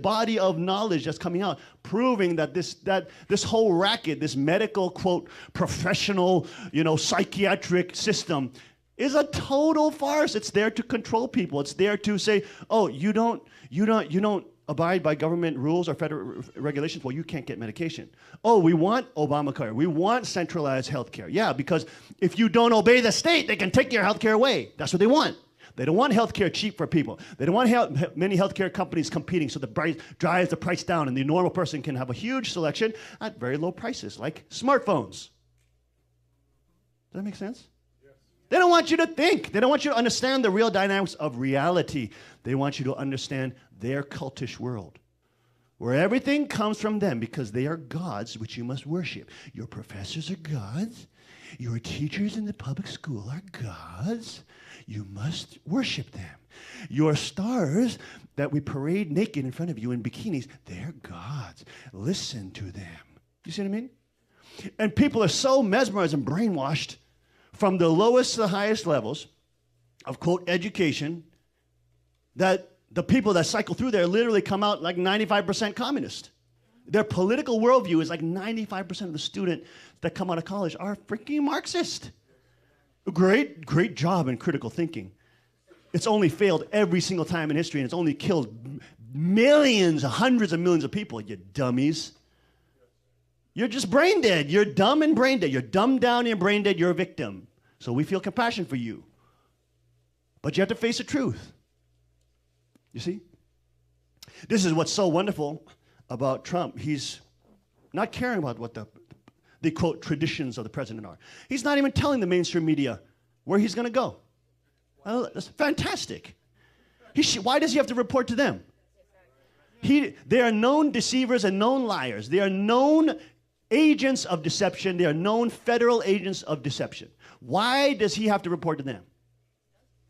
body of knowledge that's coming out, proving that this whole racket, this medical, quote, professional, psychiatric system is a total farce. It's there to control people. It's there to say, oh, you don't abide by government rules or federal regulations. Well, you can't get medication. Oh, we want Obamacare. We want centralized health care. Yeah, because if you don't obey the state, they can take your health care away. That's what they want. They don't want healthcare cheap for people. They don't want many healthcare companies competing, so the price drives the price down, and the normal person can have a huge selection at very low prices, like smartphones. Does that make sense? Yes. They don't want you to think. They don't want you to understand the real dynamics of reality. They want you to understand their cultish world, where everything comes from them because they are gods which you must worship. Your professors are gods. Your teachers in the public school are gods. You must worship them. Your stars that we parade naked in front of you in bikinis, they're gods. Listen to them. You see what I mean? And people are so mesmerized and brainwashed from the lowest to the highest levels of, quote, education, that the people that cycle through there literally come out like 95% communist. Their political worldview is like 95% of the students that come out of college are freaking Marxist. Great job in critical thinking. It's only failed every single time in history, and it's only killed millions, hundreds of millions of people, you dummies. You're just brain dead. You're dumb and brain dead. You're dumbed down and brain dead. You're a victim. So we feel compassion for you. But you have to face the truth. You see? This is what's so wonderful about Trump. He's not caring about what the quote traditions of the president are. He's not even telling the mainstream media where he's going to go. Well, that's fantastic. Why does he have to report to them? They are known deceivers and known liars. They are known agents of deception. They are known federal agents of deception. Why does he have to report to them?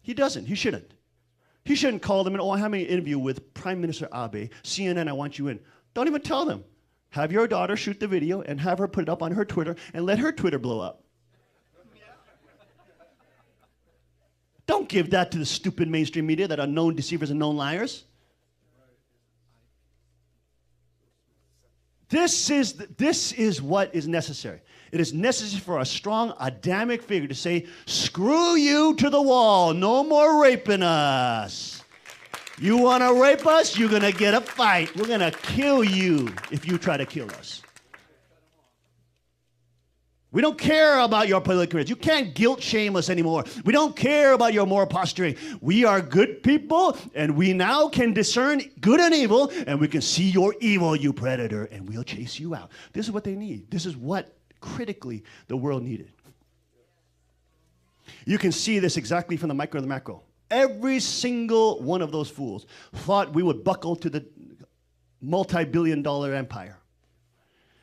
He doesn't. He shouldn't. He shouldn't call them and, oh, I'm having an interview with Prime Minister Abe. CNN, I want you in. Don't even tell them. Have your daughter shoot the video and have her put it up on her Twitter and let her Twitter blow up. Don't give that to the stupid mainstream media that are known deceivers and known liars. This is what is necessary. It is necessary for a strong Adamic figure to say, screw you to the wall. No more raping us. You want to rape us? You're going to get a fight. We're going to kill you if you try to kill us. We don't care about your political careers. You can't guilt shame us anymore. We don't care about your moral posturing. We are good people, and we now can discern good and evil, and we can see your evil, you predator, and we'll chase you out. This is what they need. This is what critically the world needed. You can see this exactly from the micro to the macro. Every single one of those fools thought we would buckle to the multi-billion-dollar empire.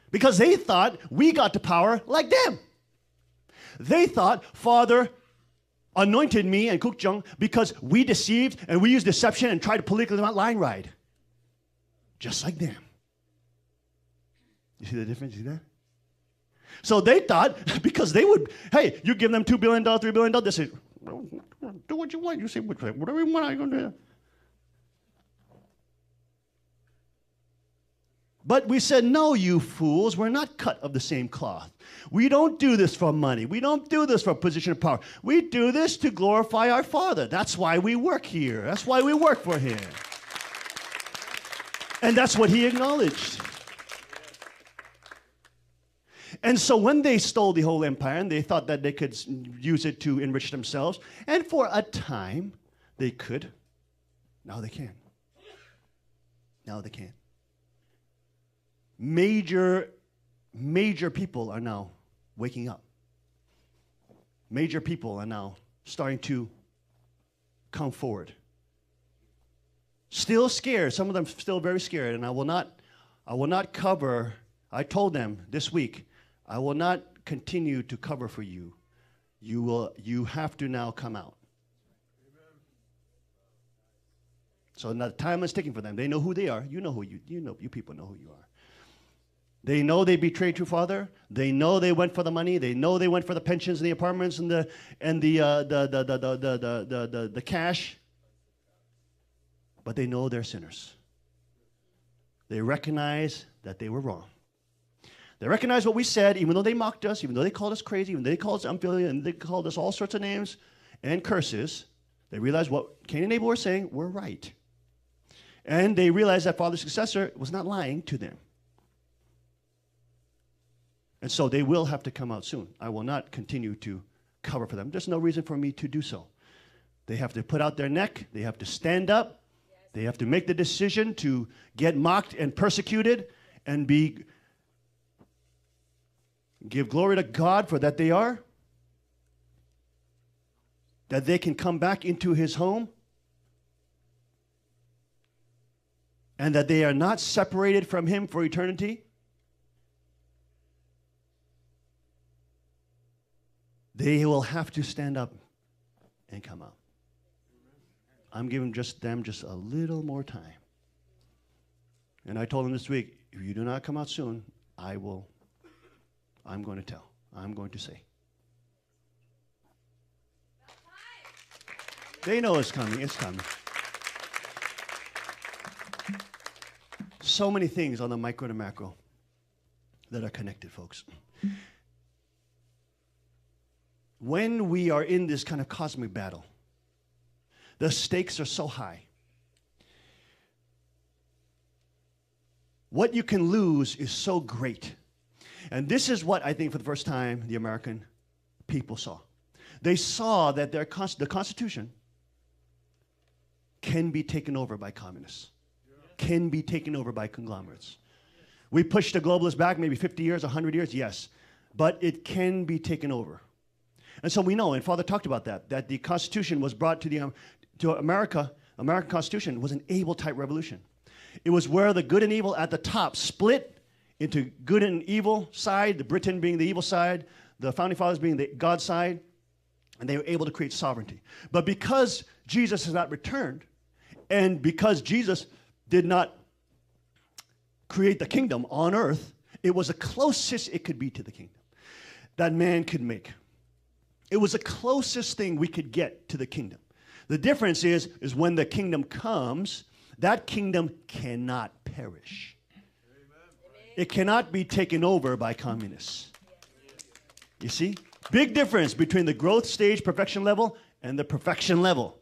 Because they thought we got to power like them. They thought Father anointed me and Kuk Jung because we deceived and we used deception and tried to politically line ride. Just like them. You see the difference? You see that? So they thought because they would, hey, you give them $2 billion, $3 billion, they say, do what you want. You say, whatever you want, I'm going to do. But we said, no, you fools, we're not cut of the same cloth. We don't do this for money. We don't do this for a position of power. We do this to glorify our Father. That's why we work here. That's why we work for Him. And that's what He acknowledged. And so when they stole the whole empire and they thought that they could use it to enrich themselves, and for a time they could, now they can. Now they can. Major people are now waking up. Major people are now starting to come forward. Still scared. Some of them still very scared. And I will not cover. I told them this week, I will not continue to cover for you. You have to now come out. So now the time is ticking for them. They know who they are. You know you people know who you are. They know they betrayed your Father. They know they went for the money. They know they went for the pensions and the apartments and the cash. But they know they're sinners. They recognize that they were wrong. They recognize what we said, even though they mocked us, even though they called us crazy, even though they called us unfilial, and they called us all sorts of names and curses. They realized what Cain and Abel were saying were right. And they realized that Father's successor was not lying to them. And so they will have to come out soon. I will not continue to cover for them. There's no reason for me to do so. They have to put out their neck. They have to stand up. They have to make the decision to get mocked and persecuted and give glory to God for that they are. That they can come back into His home. And that they are not separated from Him for eternity. They will have to stand up and come out. I'm giving them just a little more time. And I told them this week, if you do not come out soon, I'm going to tell. I'm going to say. They know it's coming. It's coming. So many things on the micro to macro that are connected, folks. When we are in this kind of cosmic battle, the stakes are so high. What you can lose is so great. And this is what I think for the first time the American people saw. They saw that the Constitution can be taken over by communists, can be taken over by conglomerates. We pushed the globalists back maybe 50 years, 100 years, yes, but it can be taken over. And so we know, and Father talked about that the Constitution was brought to America. American Constitution was an able-type revolution. It was where the good and evil at the top split into good and evil side, the Britain being the evil side, the Founding Fathers being the God side, and they were able to create sovereignty. But because Jesus has not returned, and because Jesus did not create the kingdom on earth, it was the closest it could be to the kingdom that man could make. It was the closest thing we could get to the kingdom. The difference is when the kingdom comes, that kingdom cannot perish. Amen. It cannot be taken over by communists. You see? Big difference between the growth stage perfection level and the perfection level.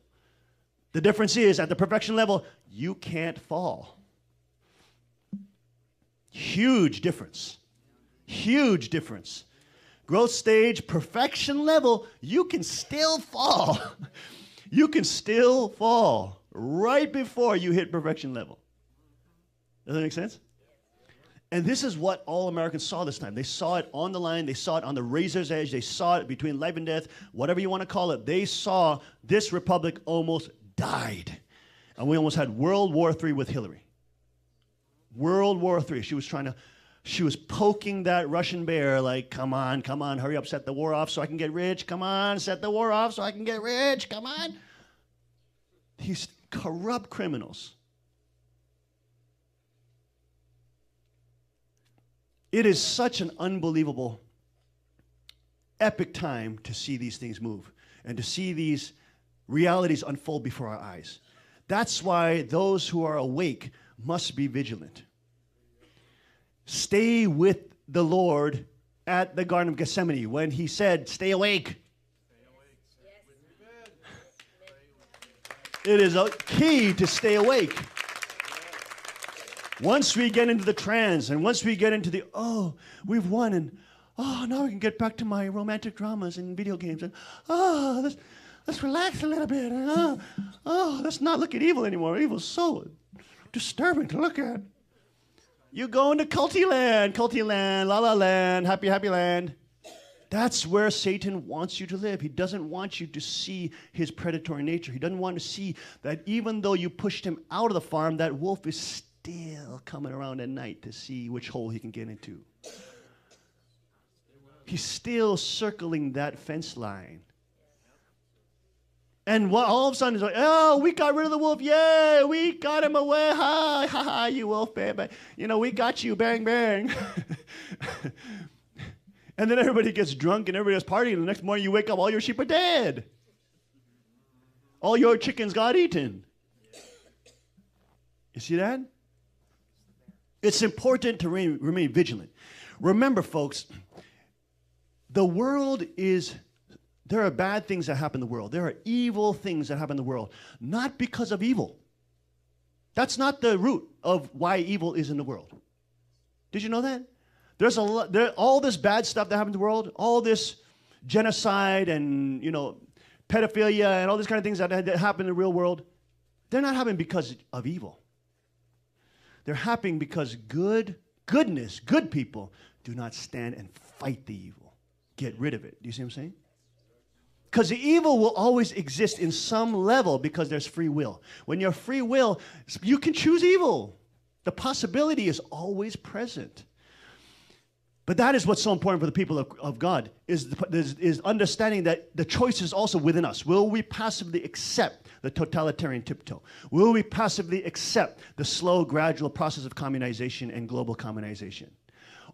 The difference is at the perfection level, you can't fall. Huge difference. Huge difference. growth stage, perfection level, you can still fall. You can still fall right before you hit perfection level. Does that make sense? And this is what all Americans saw this time. They saw it on the line. They saw it on the razor's edge. They saw it between life and death, whatever you want to call it. They saw this republic almost died. And we almost had World War III with Hillary. World War III. She was poking that Russian bear like, come on, hurry up, set the war off so I can get rich. Come on, set the war off so I can get rich. Come on. These corrupt criminals. It is such an unbelievable, epic time to see these things move and to see these realities unfold before our eyes. That's why those who are awake must be vigilant. Stay with the Lord at the Garden of Gethsemane when he said, stay awake. It is a key to stay awake. Once we get into the trance and once we get into the, we've won and, now we can get back to my romantic dramas and video games and, let's relax a little bit. And, let's not look at evil anymore. Evil's so disturbing to look at. You go into culty land, la la land, happy, happy land. That's where Satan wants you to live. He doesn't want you to see his predatory nature. He doesn't want to see that even though you pushed him out of the farm, that wolf is still coming around at night to see which hole he can get into. He's still circling that fence line. And all of a sudden, it's like, we got rid of the wolf. Yay, we got him away. Ha, ha, ha, you wolf, baby. We got you, bang, bang. And then everybody gets drunk and everybody's partying. And the next morning you wake up, all your sheep are dead. All your chickens got eaten. You see that? It's important to remain vigilant. Remember, folks, the world there are bad things that happen in the world. There are evil things that happen in the world, not because of evil. That's not the root of why evil is in the world. Did you know that? There's all this bad stuff that happens in the world, all this genocide and, pedophilia and all these kind of things that happen in the real world, they're not happening because of evil. They're happening because good people do not stand and fight the evil. Get rid of it. Do you see what I'm saying? Because the evil will always exist in some level because there's free will. When you're free will, you can choose evil. The possibility is always present. But that is what's so important for the people of God, is understanding that the choice is also within us. Will we passively accept the totalitarian tiptoe? Will we passively accept the slow, gradual process of communization and global communization?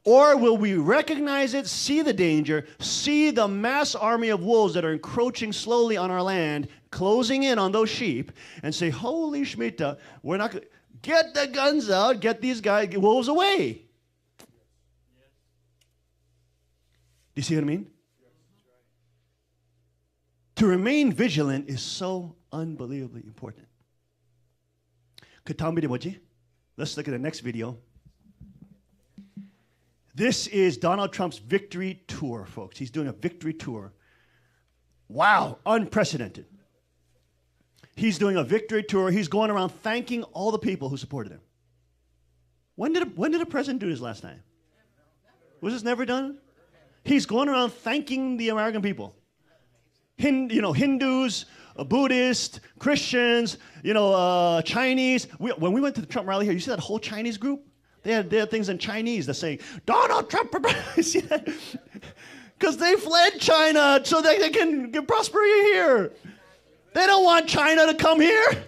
Or will we recognize it, see the danger, see the mass army of wolves that are encroaching slowly on our land, closing in on those sheep, and say, holy Shemitah, we're not going to get the guns out, get these wolves away. Do you see what I mean? To remain vigilant is so unbelievably important. Let's look at the next video. This is Donald Trump's victory tour, folks. He's doing a victory tour. Wow, unprecedented. He's doing a victory tour. He's going around thanking all the people who supported him. When did a president do this last time? Was this never done? He's going around thanking the American people. Hindus, Buddhists, Christians, Chinese. When we went to the Trump rally here, you see that whole Chinese group? They had things in Chinese that say, Donald Trump, you see that? Because they fled China so that they can get prosperity here. They don't want China to come here.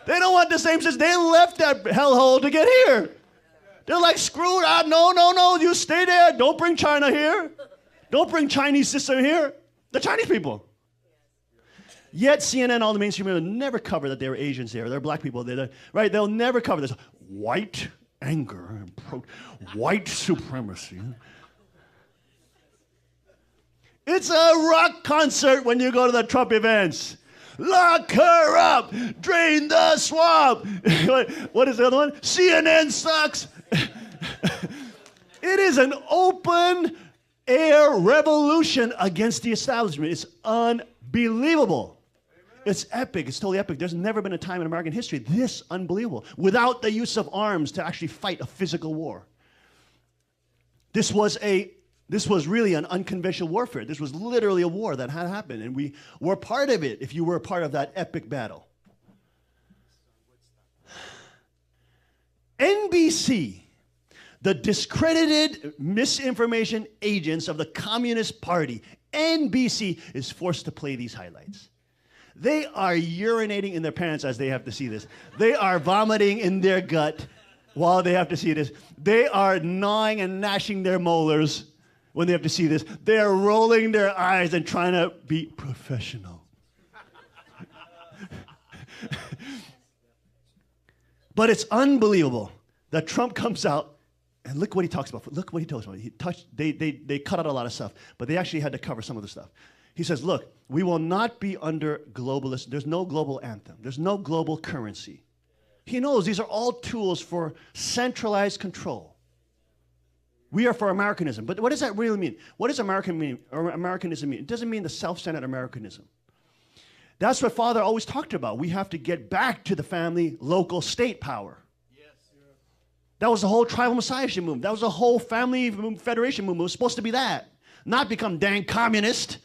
They don't want the same system. They left that hellhole to get here. They're like, screw that. No, you stay there. Don't bring China here. Don't bring Chinese system here. The Chinese people. Yet CNN, all the mainstream media, never cover that there are Asians there. There are black people there. Right? They'll never cover this. White anger and white supremacy. It's a rock concert when you go to the Trump events. Lock her up. Drain the swamp. What is the other one? CNN sucks. It is an open air revolution against the establishment. It's unbelievable. It's epic. It's totally epic. There's never been a time in American history this unbelievable without the use of arms to actually fight a physical war. This was really an unconventional warfare. This was literally a war that had happened, and we were part of it if you were a part of that epic battle. NBC, the discredited misinformation agents of the Communist Party, NBC is forced to play these highlights. They are urinating in their pants as they have to see this. They are vomiting in their gut while they have to see this. They are gnawing and gnashing their molars when they have to see this. They are rolling their eyes and trying to be professional. But it's unbelievable that Trump comes out and look what he talks about. Look what he talks about. They cut out a lot of stuff, but they actually had to cover some of the stuff. He says, look, we will not be under globalist. There's no global anthem. There's no global currency. He knows these are all tools for centralized control. We are for Americanism. But what does that really mean? What does Americanism mean? It doesn't mean the self-centered Americanism. That's what Father always talked about. We have to get back to the family, local, state power. Yes. That was the whole tribal messiahship movement. That was the whole family federation movement. It was supposed to be that. Not become dang communist.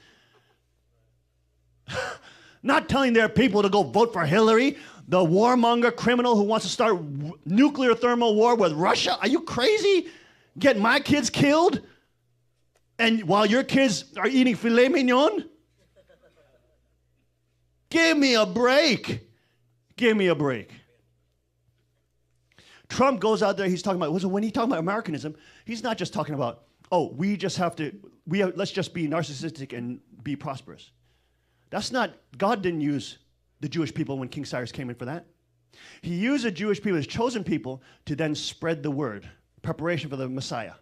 Not telling their people to go vote for Hillary, the warmonger criminal who wants to start nuclear thermal war with Russia. Are you crazy? Get my kids killed? And while your kids are eating filet mignon? Give me a break. Give me a break. Trump goes out there, he's talking about, when he's talking about Americanism, he's not just talking about, oh, let's just be narcissistic and be prosperous. That's not, God didn't use the Jewish people when King Cyrus came in for that. He used the Jewish people, his chosen people, to then spread the word. Preparation for the Messiah.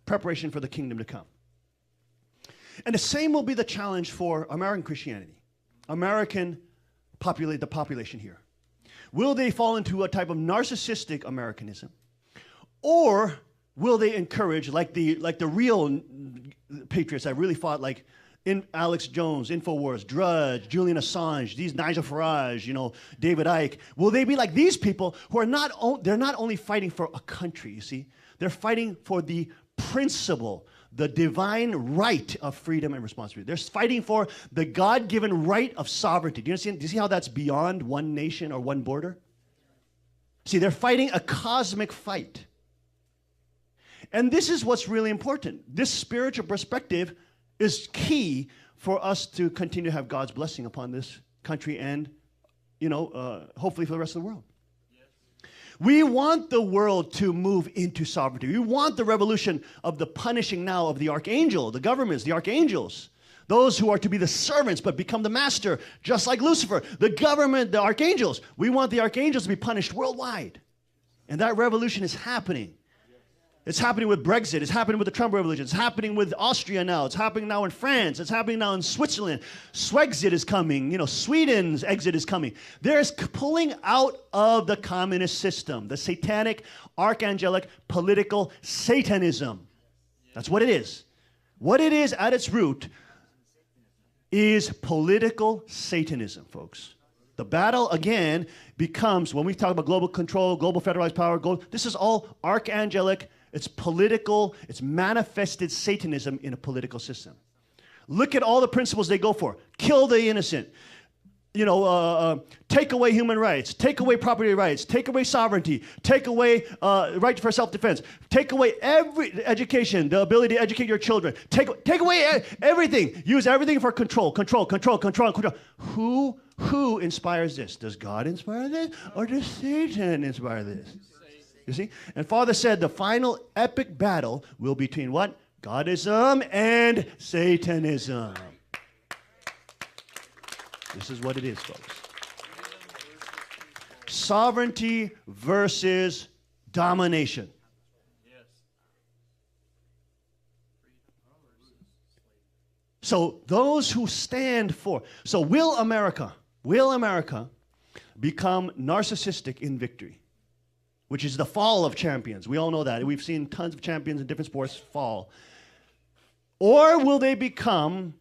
Preparation for the kingdom to come. And the same will be the challenge for American Christianity. The population here. Will they fall into a type of narcissistic Americanism? Or will they encourage, like the real patriots that really fought, like Alex Jones, InfoWars, Drudge, Julian Assange, these Nigel Farage, David Icke. Will they be like these people who are they're not only fighting for a country, you see, they're fighting for the principle, the divine right of freedom and responsibility. They're fighting for the God-given right of sovereignty. Do you see how that's beyond one nation or one border? See, they're fighting a cosmic fight. And this is what's really important. This spiritual perspective is key for us to continue to have God's blessing upon this country and, hopefully for the rest of the world. Yes. We want the world to move into sovereignty. We want the revolution of the punishing now of the archangel, the governments, the archangels, those who are to be the servants but become the master, just like Lucifer. The government, the archangels, we want the archangels to be punished worldwide. And that revolution is happening. It's happening with Brexit. It's happening with the Trump revolution. It's happening with Austria now. It's happening now in France. It's happening now in Switzerland. Swexit is coming. Sweden's exit is coming. There's pulling out of the communist system, the satanic, archangelic, political Satanism. That's what it is. What it is at its root is political Satanism, folks. The battle, again, becomes, when we talk about global control, global federalized power, this is all archangelic. It's political, it's manifested Satanism in a political system. Look at all the principles they go for. Kill the innocent. Take away human rights. Take away property rights. Take away sovereignty. Take away right for self-defense. Take away every education, the ability to educate your children. Take away everything. Use everything for control. Who inspires this? Does God inspire this? Or does Satan inspire this? You see? And Father said the final epic battle will be between what? Godism and Satanism. This is what it is, folks. Sovereignty versus domination. So those who stand for, will America become narcissistic in victory? Which is the fall of champions. We all know that. We've seen tons of champions in different sports fall. Or will they come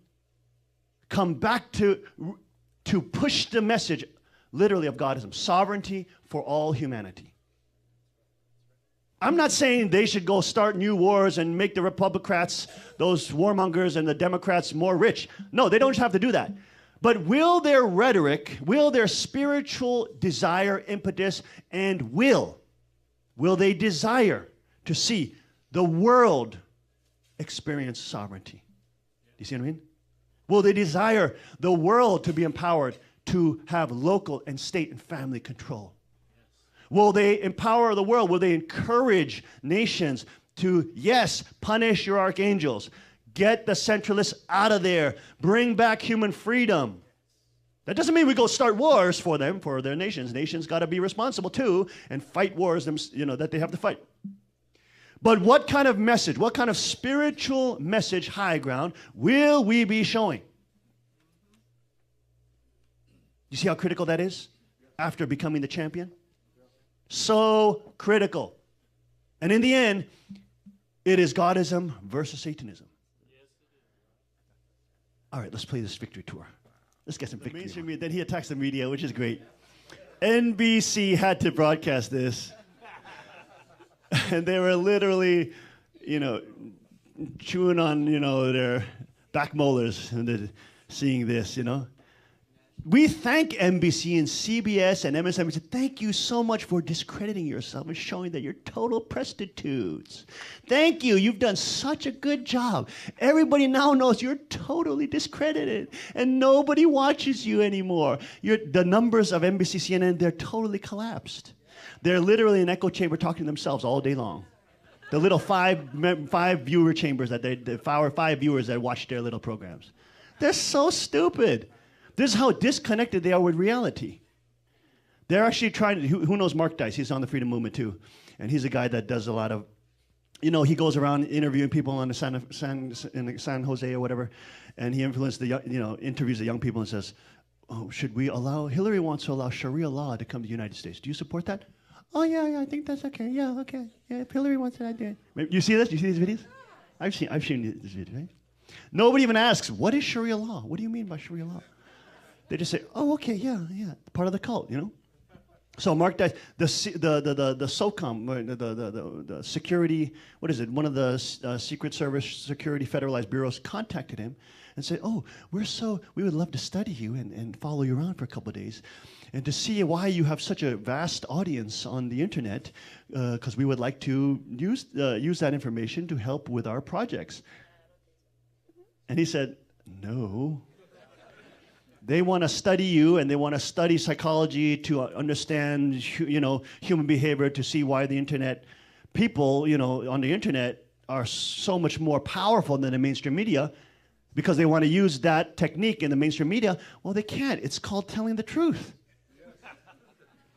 back to push the message, literally, of Godism, sovereignty for all humanity? I'm not saying they should go start new wars and make the Republicans, those warmongers, and the Democrats more rich. No, they don't have to do that. But will their rhetoric, will their spiritual desire, impetus, and will they desire to see the world experience sovereignty? Do you see what I mean? Will they desire the world to be empowered to have local and state and family control? Will they empower the world? Will they encourage nations to, yes, punish your archangels, get the centralists out of there, bring back human freedom? That doesn't mean we go start wars for them, for their nations. Nations got to be responsible too and fight wars that they have to fight. But what kind of message, what kind of spiritual message, high ground, will we be showing? You see how critical that is after becoming the champion? So critical. And in the end, it is Godism versus Satanism. All right, let's play this victory tour. Let's get some victory. Mainstream media, then he attacks the media, which is great. NBC had to broadcast this. And they were literally, chewing on, their back molars and they're seeing this, We thank NBC and CBS and MSNBC. Thank you so much for discrediting yourself and showing that you're total prostitutes. Thank you. You've done such a good job. Everybody now knows you're totally discredited and nobody watches you anymore. The numbers of NBC, CNN, they're totally collapsed. They're literally in an echo chamber talking to themselves all day long. The little five viewer chambers the five viewers that watch their little programs. They're so stupid. This is how disconnected they are with reality. They're actually trying to, who knows Mark Dice? He's on the Freedom Movement too. And he's a guy that does a lot of, he goes around interviewing people on in San Jose or whatever. And he interviews the young people and says, oh, should we Hillary wants to allow Sharia law to come to the United States. Do you support that? Oh, yeah, I think that's okay. Yeah, okay. Yeah, if Hillary wants it, I do. You see this? You see these videos? I've seen this video, right? Nobody even asks, what is Sharia law? What do you mean by Sharia law? They just say, oh, okay, yeah, part of the cult, So Mark Dice, the SOCOM, the security, what is it? One of the Secret Service Security Federalized Bureaus contacted him and said, oh, we would love to study you and follow you around for a couple of days and to see why you have such a vast audience on the internet, because we would like to use that information to help with our projects. And he said, no. They want to study you, and they want to study psychology to understand, human behavior, to see why the internet people, on the internet are so much more powerful than the mainstream media, because they want to use that technique in the mainstream media. Well, they can't. It's called telling the truth.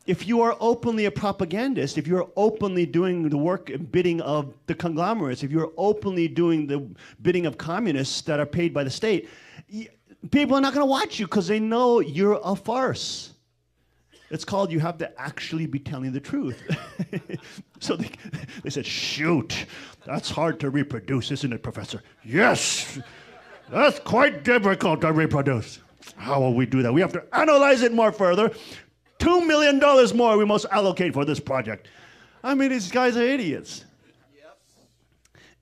If you are openly a propagandist, if you're openly doing the work and bidding of the conglomerates, if you're openly doing the bidding of communists that are paid by the state, people are not going to watch you because they know you're a farce. It's called you have to actually be telling the truth. So they said, shoot, that's hard to reproduce, isn't it, Professor? Yes, that's quite difficult to reproduce. How will we do that? We have to analyze it more further. $2 million more we must allocate for this project. I mean, these guys are idiots. Yep.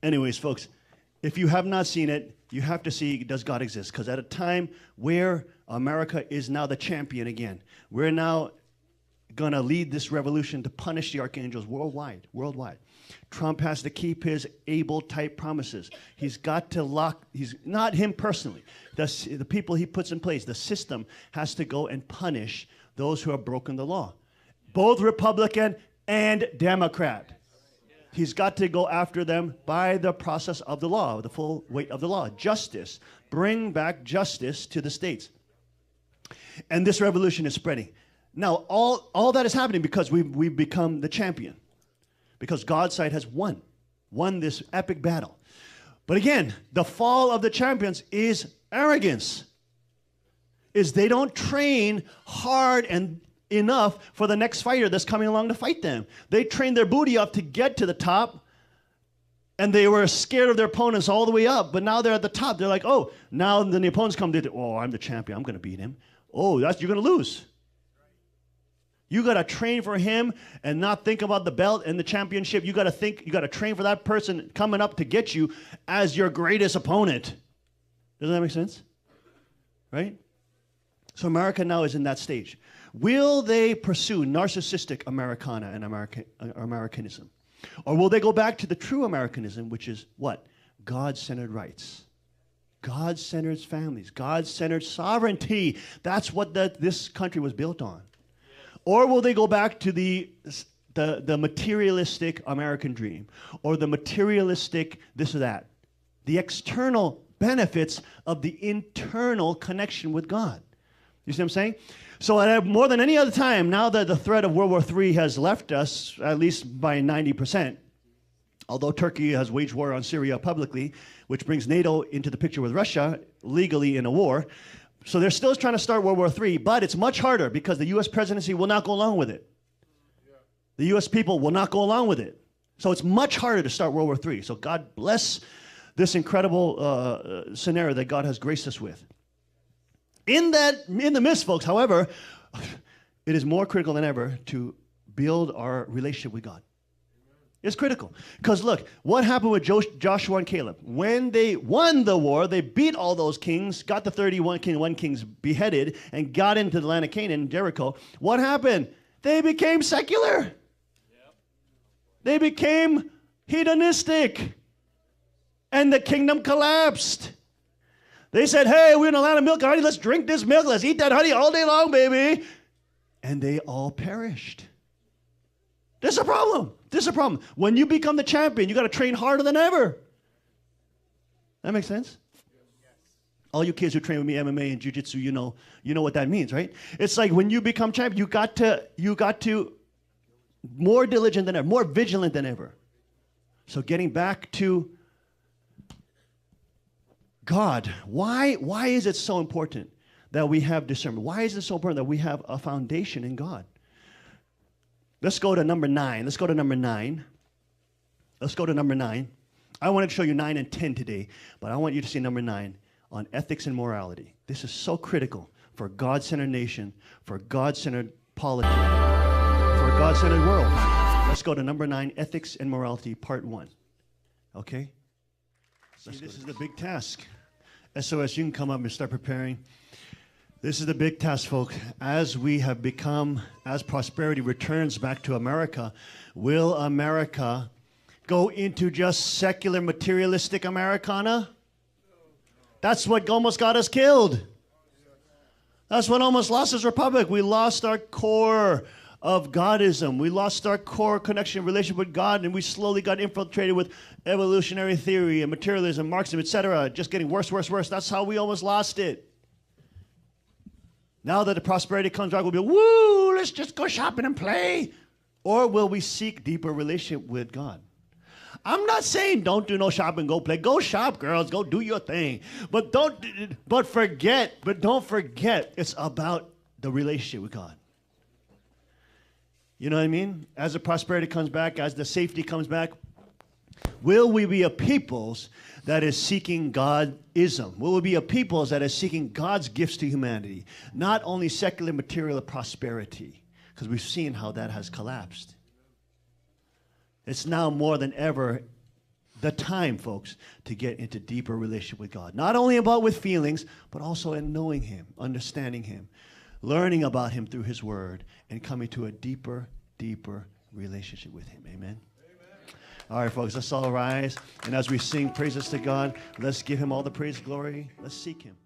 Anyways, folks, if you have not seen it, you have to see, does God exist? Because at a time where America is now the champion again, we're now going to lead this revolution to punish the archangels worldwide. Trump has to keep his Abel-type promises. He's got to he's not him personally. The people he puts in place, the system has to go and punish those who have broken the law, both Republican and Democrat. He's got to go after them by the process of the law, the full weight of the law. Justice. Bring back justice to the states. And this revolution is spreading. Now, all that is happening because we've become the champion. Because God's side has won this epic battle. But again, the fall of the champions is arrogance. Is they don't train hard and enough for the next fighter that's coming along to fight them. They train their booty up to get to the top, And they were scared of their opponents all the way up, but now they're at the top. They're like, oh, now then the opponents come, oh, I'm the champion. I'm going to beat him. Oh, you're going to lose. You got to train for him and not think about the belt and the championship. You got to train for that person coming up to get you as your greatest opponent. Doesn't that make sense? Right? So America now is in that stage. Will they pursue narcissistic Americana and Americanism? Or will they go back to the true Americanism, which is what? God-centered rights. God-centered families. God-centered sovereignty. That's what this country was built on. Or will they go back to the materialistic American dream? Or the materialistic this or that? The external benefits of the internal connection with God. You see what I'm saying? So more than any other time, now that the threat of World War III has left us, at least by 90%, although Turkey has waged war on Syria publicly, which brings NATO into the picture with Russia, legally in a war. So they're still trying to start World War III, but it's much harder because the U.S. presidency will not go along with it. The U.S. people will not go along with it. So it's much harder to start World War III. So God bless this incredible scenario that God has graced us with. In the midst, folks, however, it is more critical than ever to build our relationship with God. It's critical. Because look, what happened with Joshua and Caleb? When they won the war, they beat all those kings, got the 31 kings beheaded, and got into the land of Canaan, Jericho. What happened? They became secular. Yep. They became hedonistic. And the kingdom collapsed. They said, hey, we're in a land of milk and honey. Let's drink this milk. Let's eat that honey all day long, baby. And they all perished. This is a problem. This is a problem. When you become the champion, you got to train harder than ever. That makes sense? Yes. All you kids who train with me, MMA and jiu-jitsu, you know what that means, right? It's like when you become champion, you got to more diligent than ever, more vigilant than ever. So getting back to God, why is it so important that we have discernment? Why is it so important that we have a foundation in God? Let's go to number 9. Let's go to number 9. I wanted to show you 9 and 10 today, but I want you to see number 9 on ethics and morality. This is so critical for a God-centered nation, for a God-centered polity, for a God-centered world. Let's go to number 9, ethics and morality, part 1. Okay? See, this is the big task. SOS, you can come up and start preparing. This is the big task, folks. As prosperity returns back to America, will America go into just secular, materialistic Americana? That's what almost got us killed. That's what almost lost us republic. We lost our core of Godism. We lost our core connection, relationship with God, and we slowly got infiltrated with evolutionary theory and materialism, Marxism, etc. Just getting worse, worse, worse. That's how we almost lost it. Now that the prosperity comes back, we'll be, woo, let's just go shopping and play. Or will we seek deeper relationship with God? I'm not saying don't do no shopping, go play. Go shop, girls, go do your thing. But don't forget, it's about the relationship with God. You know what I mean? As the prosperity comes back, as the safety comes back, will we be a peoples that is seeking Godism? Will we be a peoples that is seeking God's gifts to humanity? Not only secular material prosperity, because we've seen how that has collapsed. It's now more than ever the time, folks, to get into deeper relationship with God. Not only about with feelings, but also in knowing Him, understanding Him, learning about Him through His Word, and coming to a deeper, deeper relationship with Him. Amen? All right, folks, let's all rise. And as we sing praises to God, let's give Him all the praise, glory. Let's seek Him.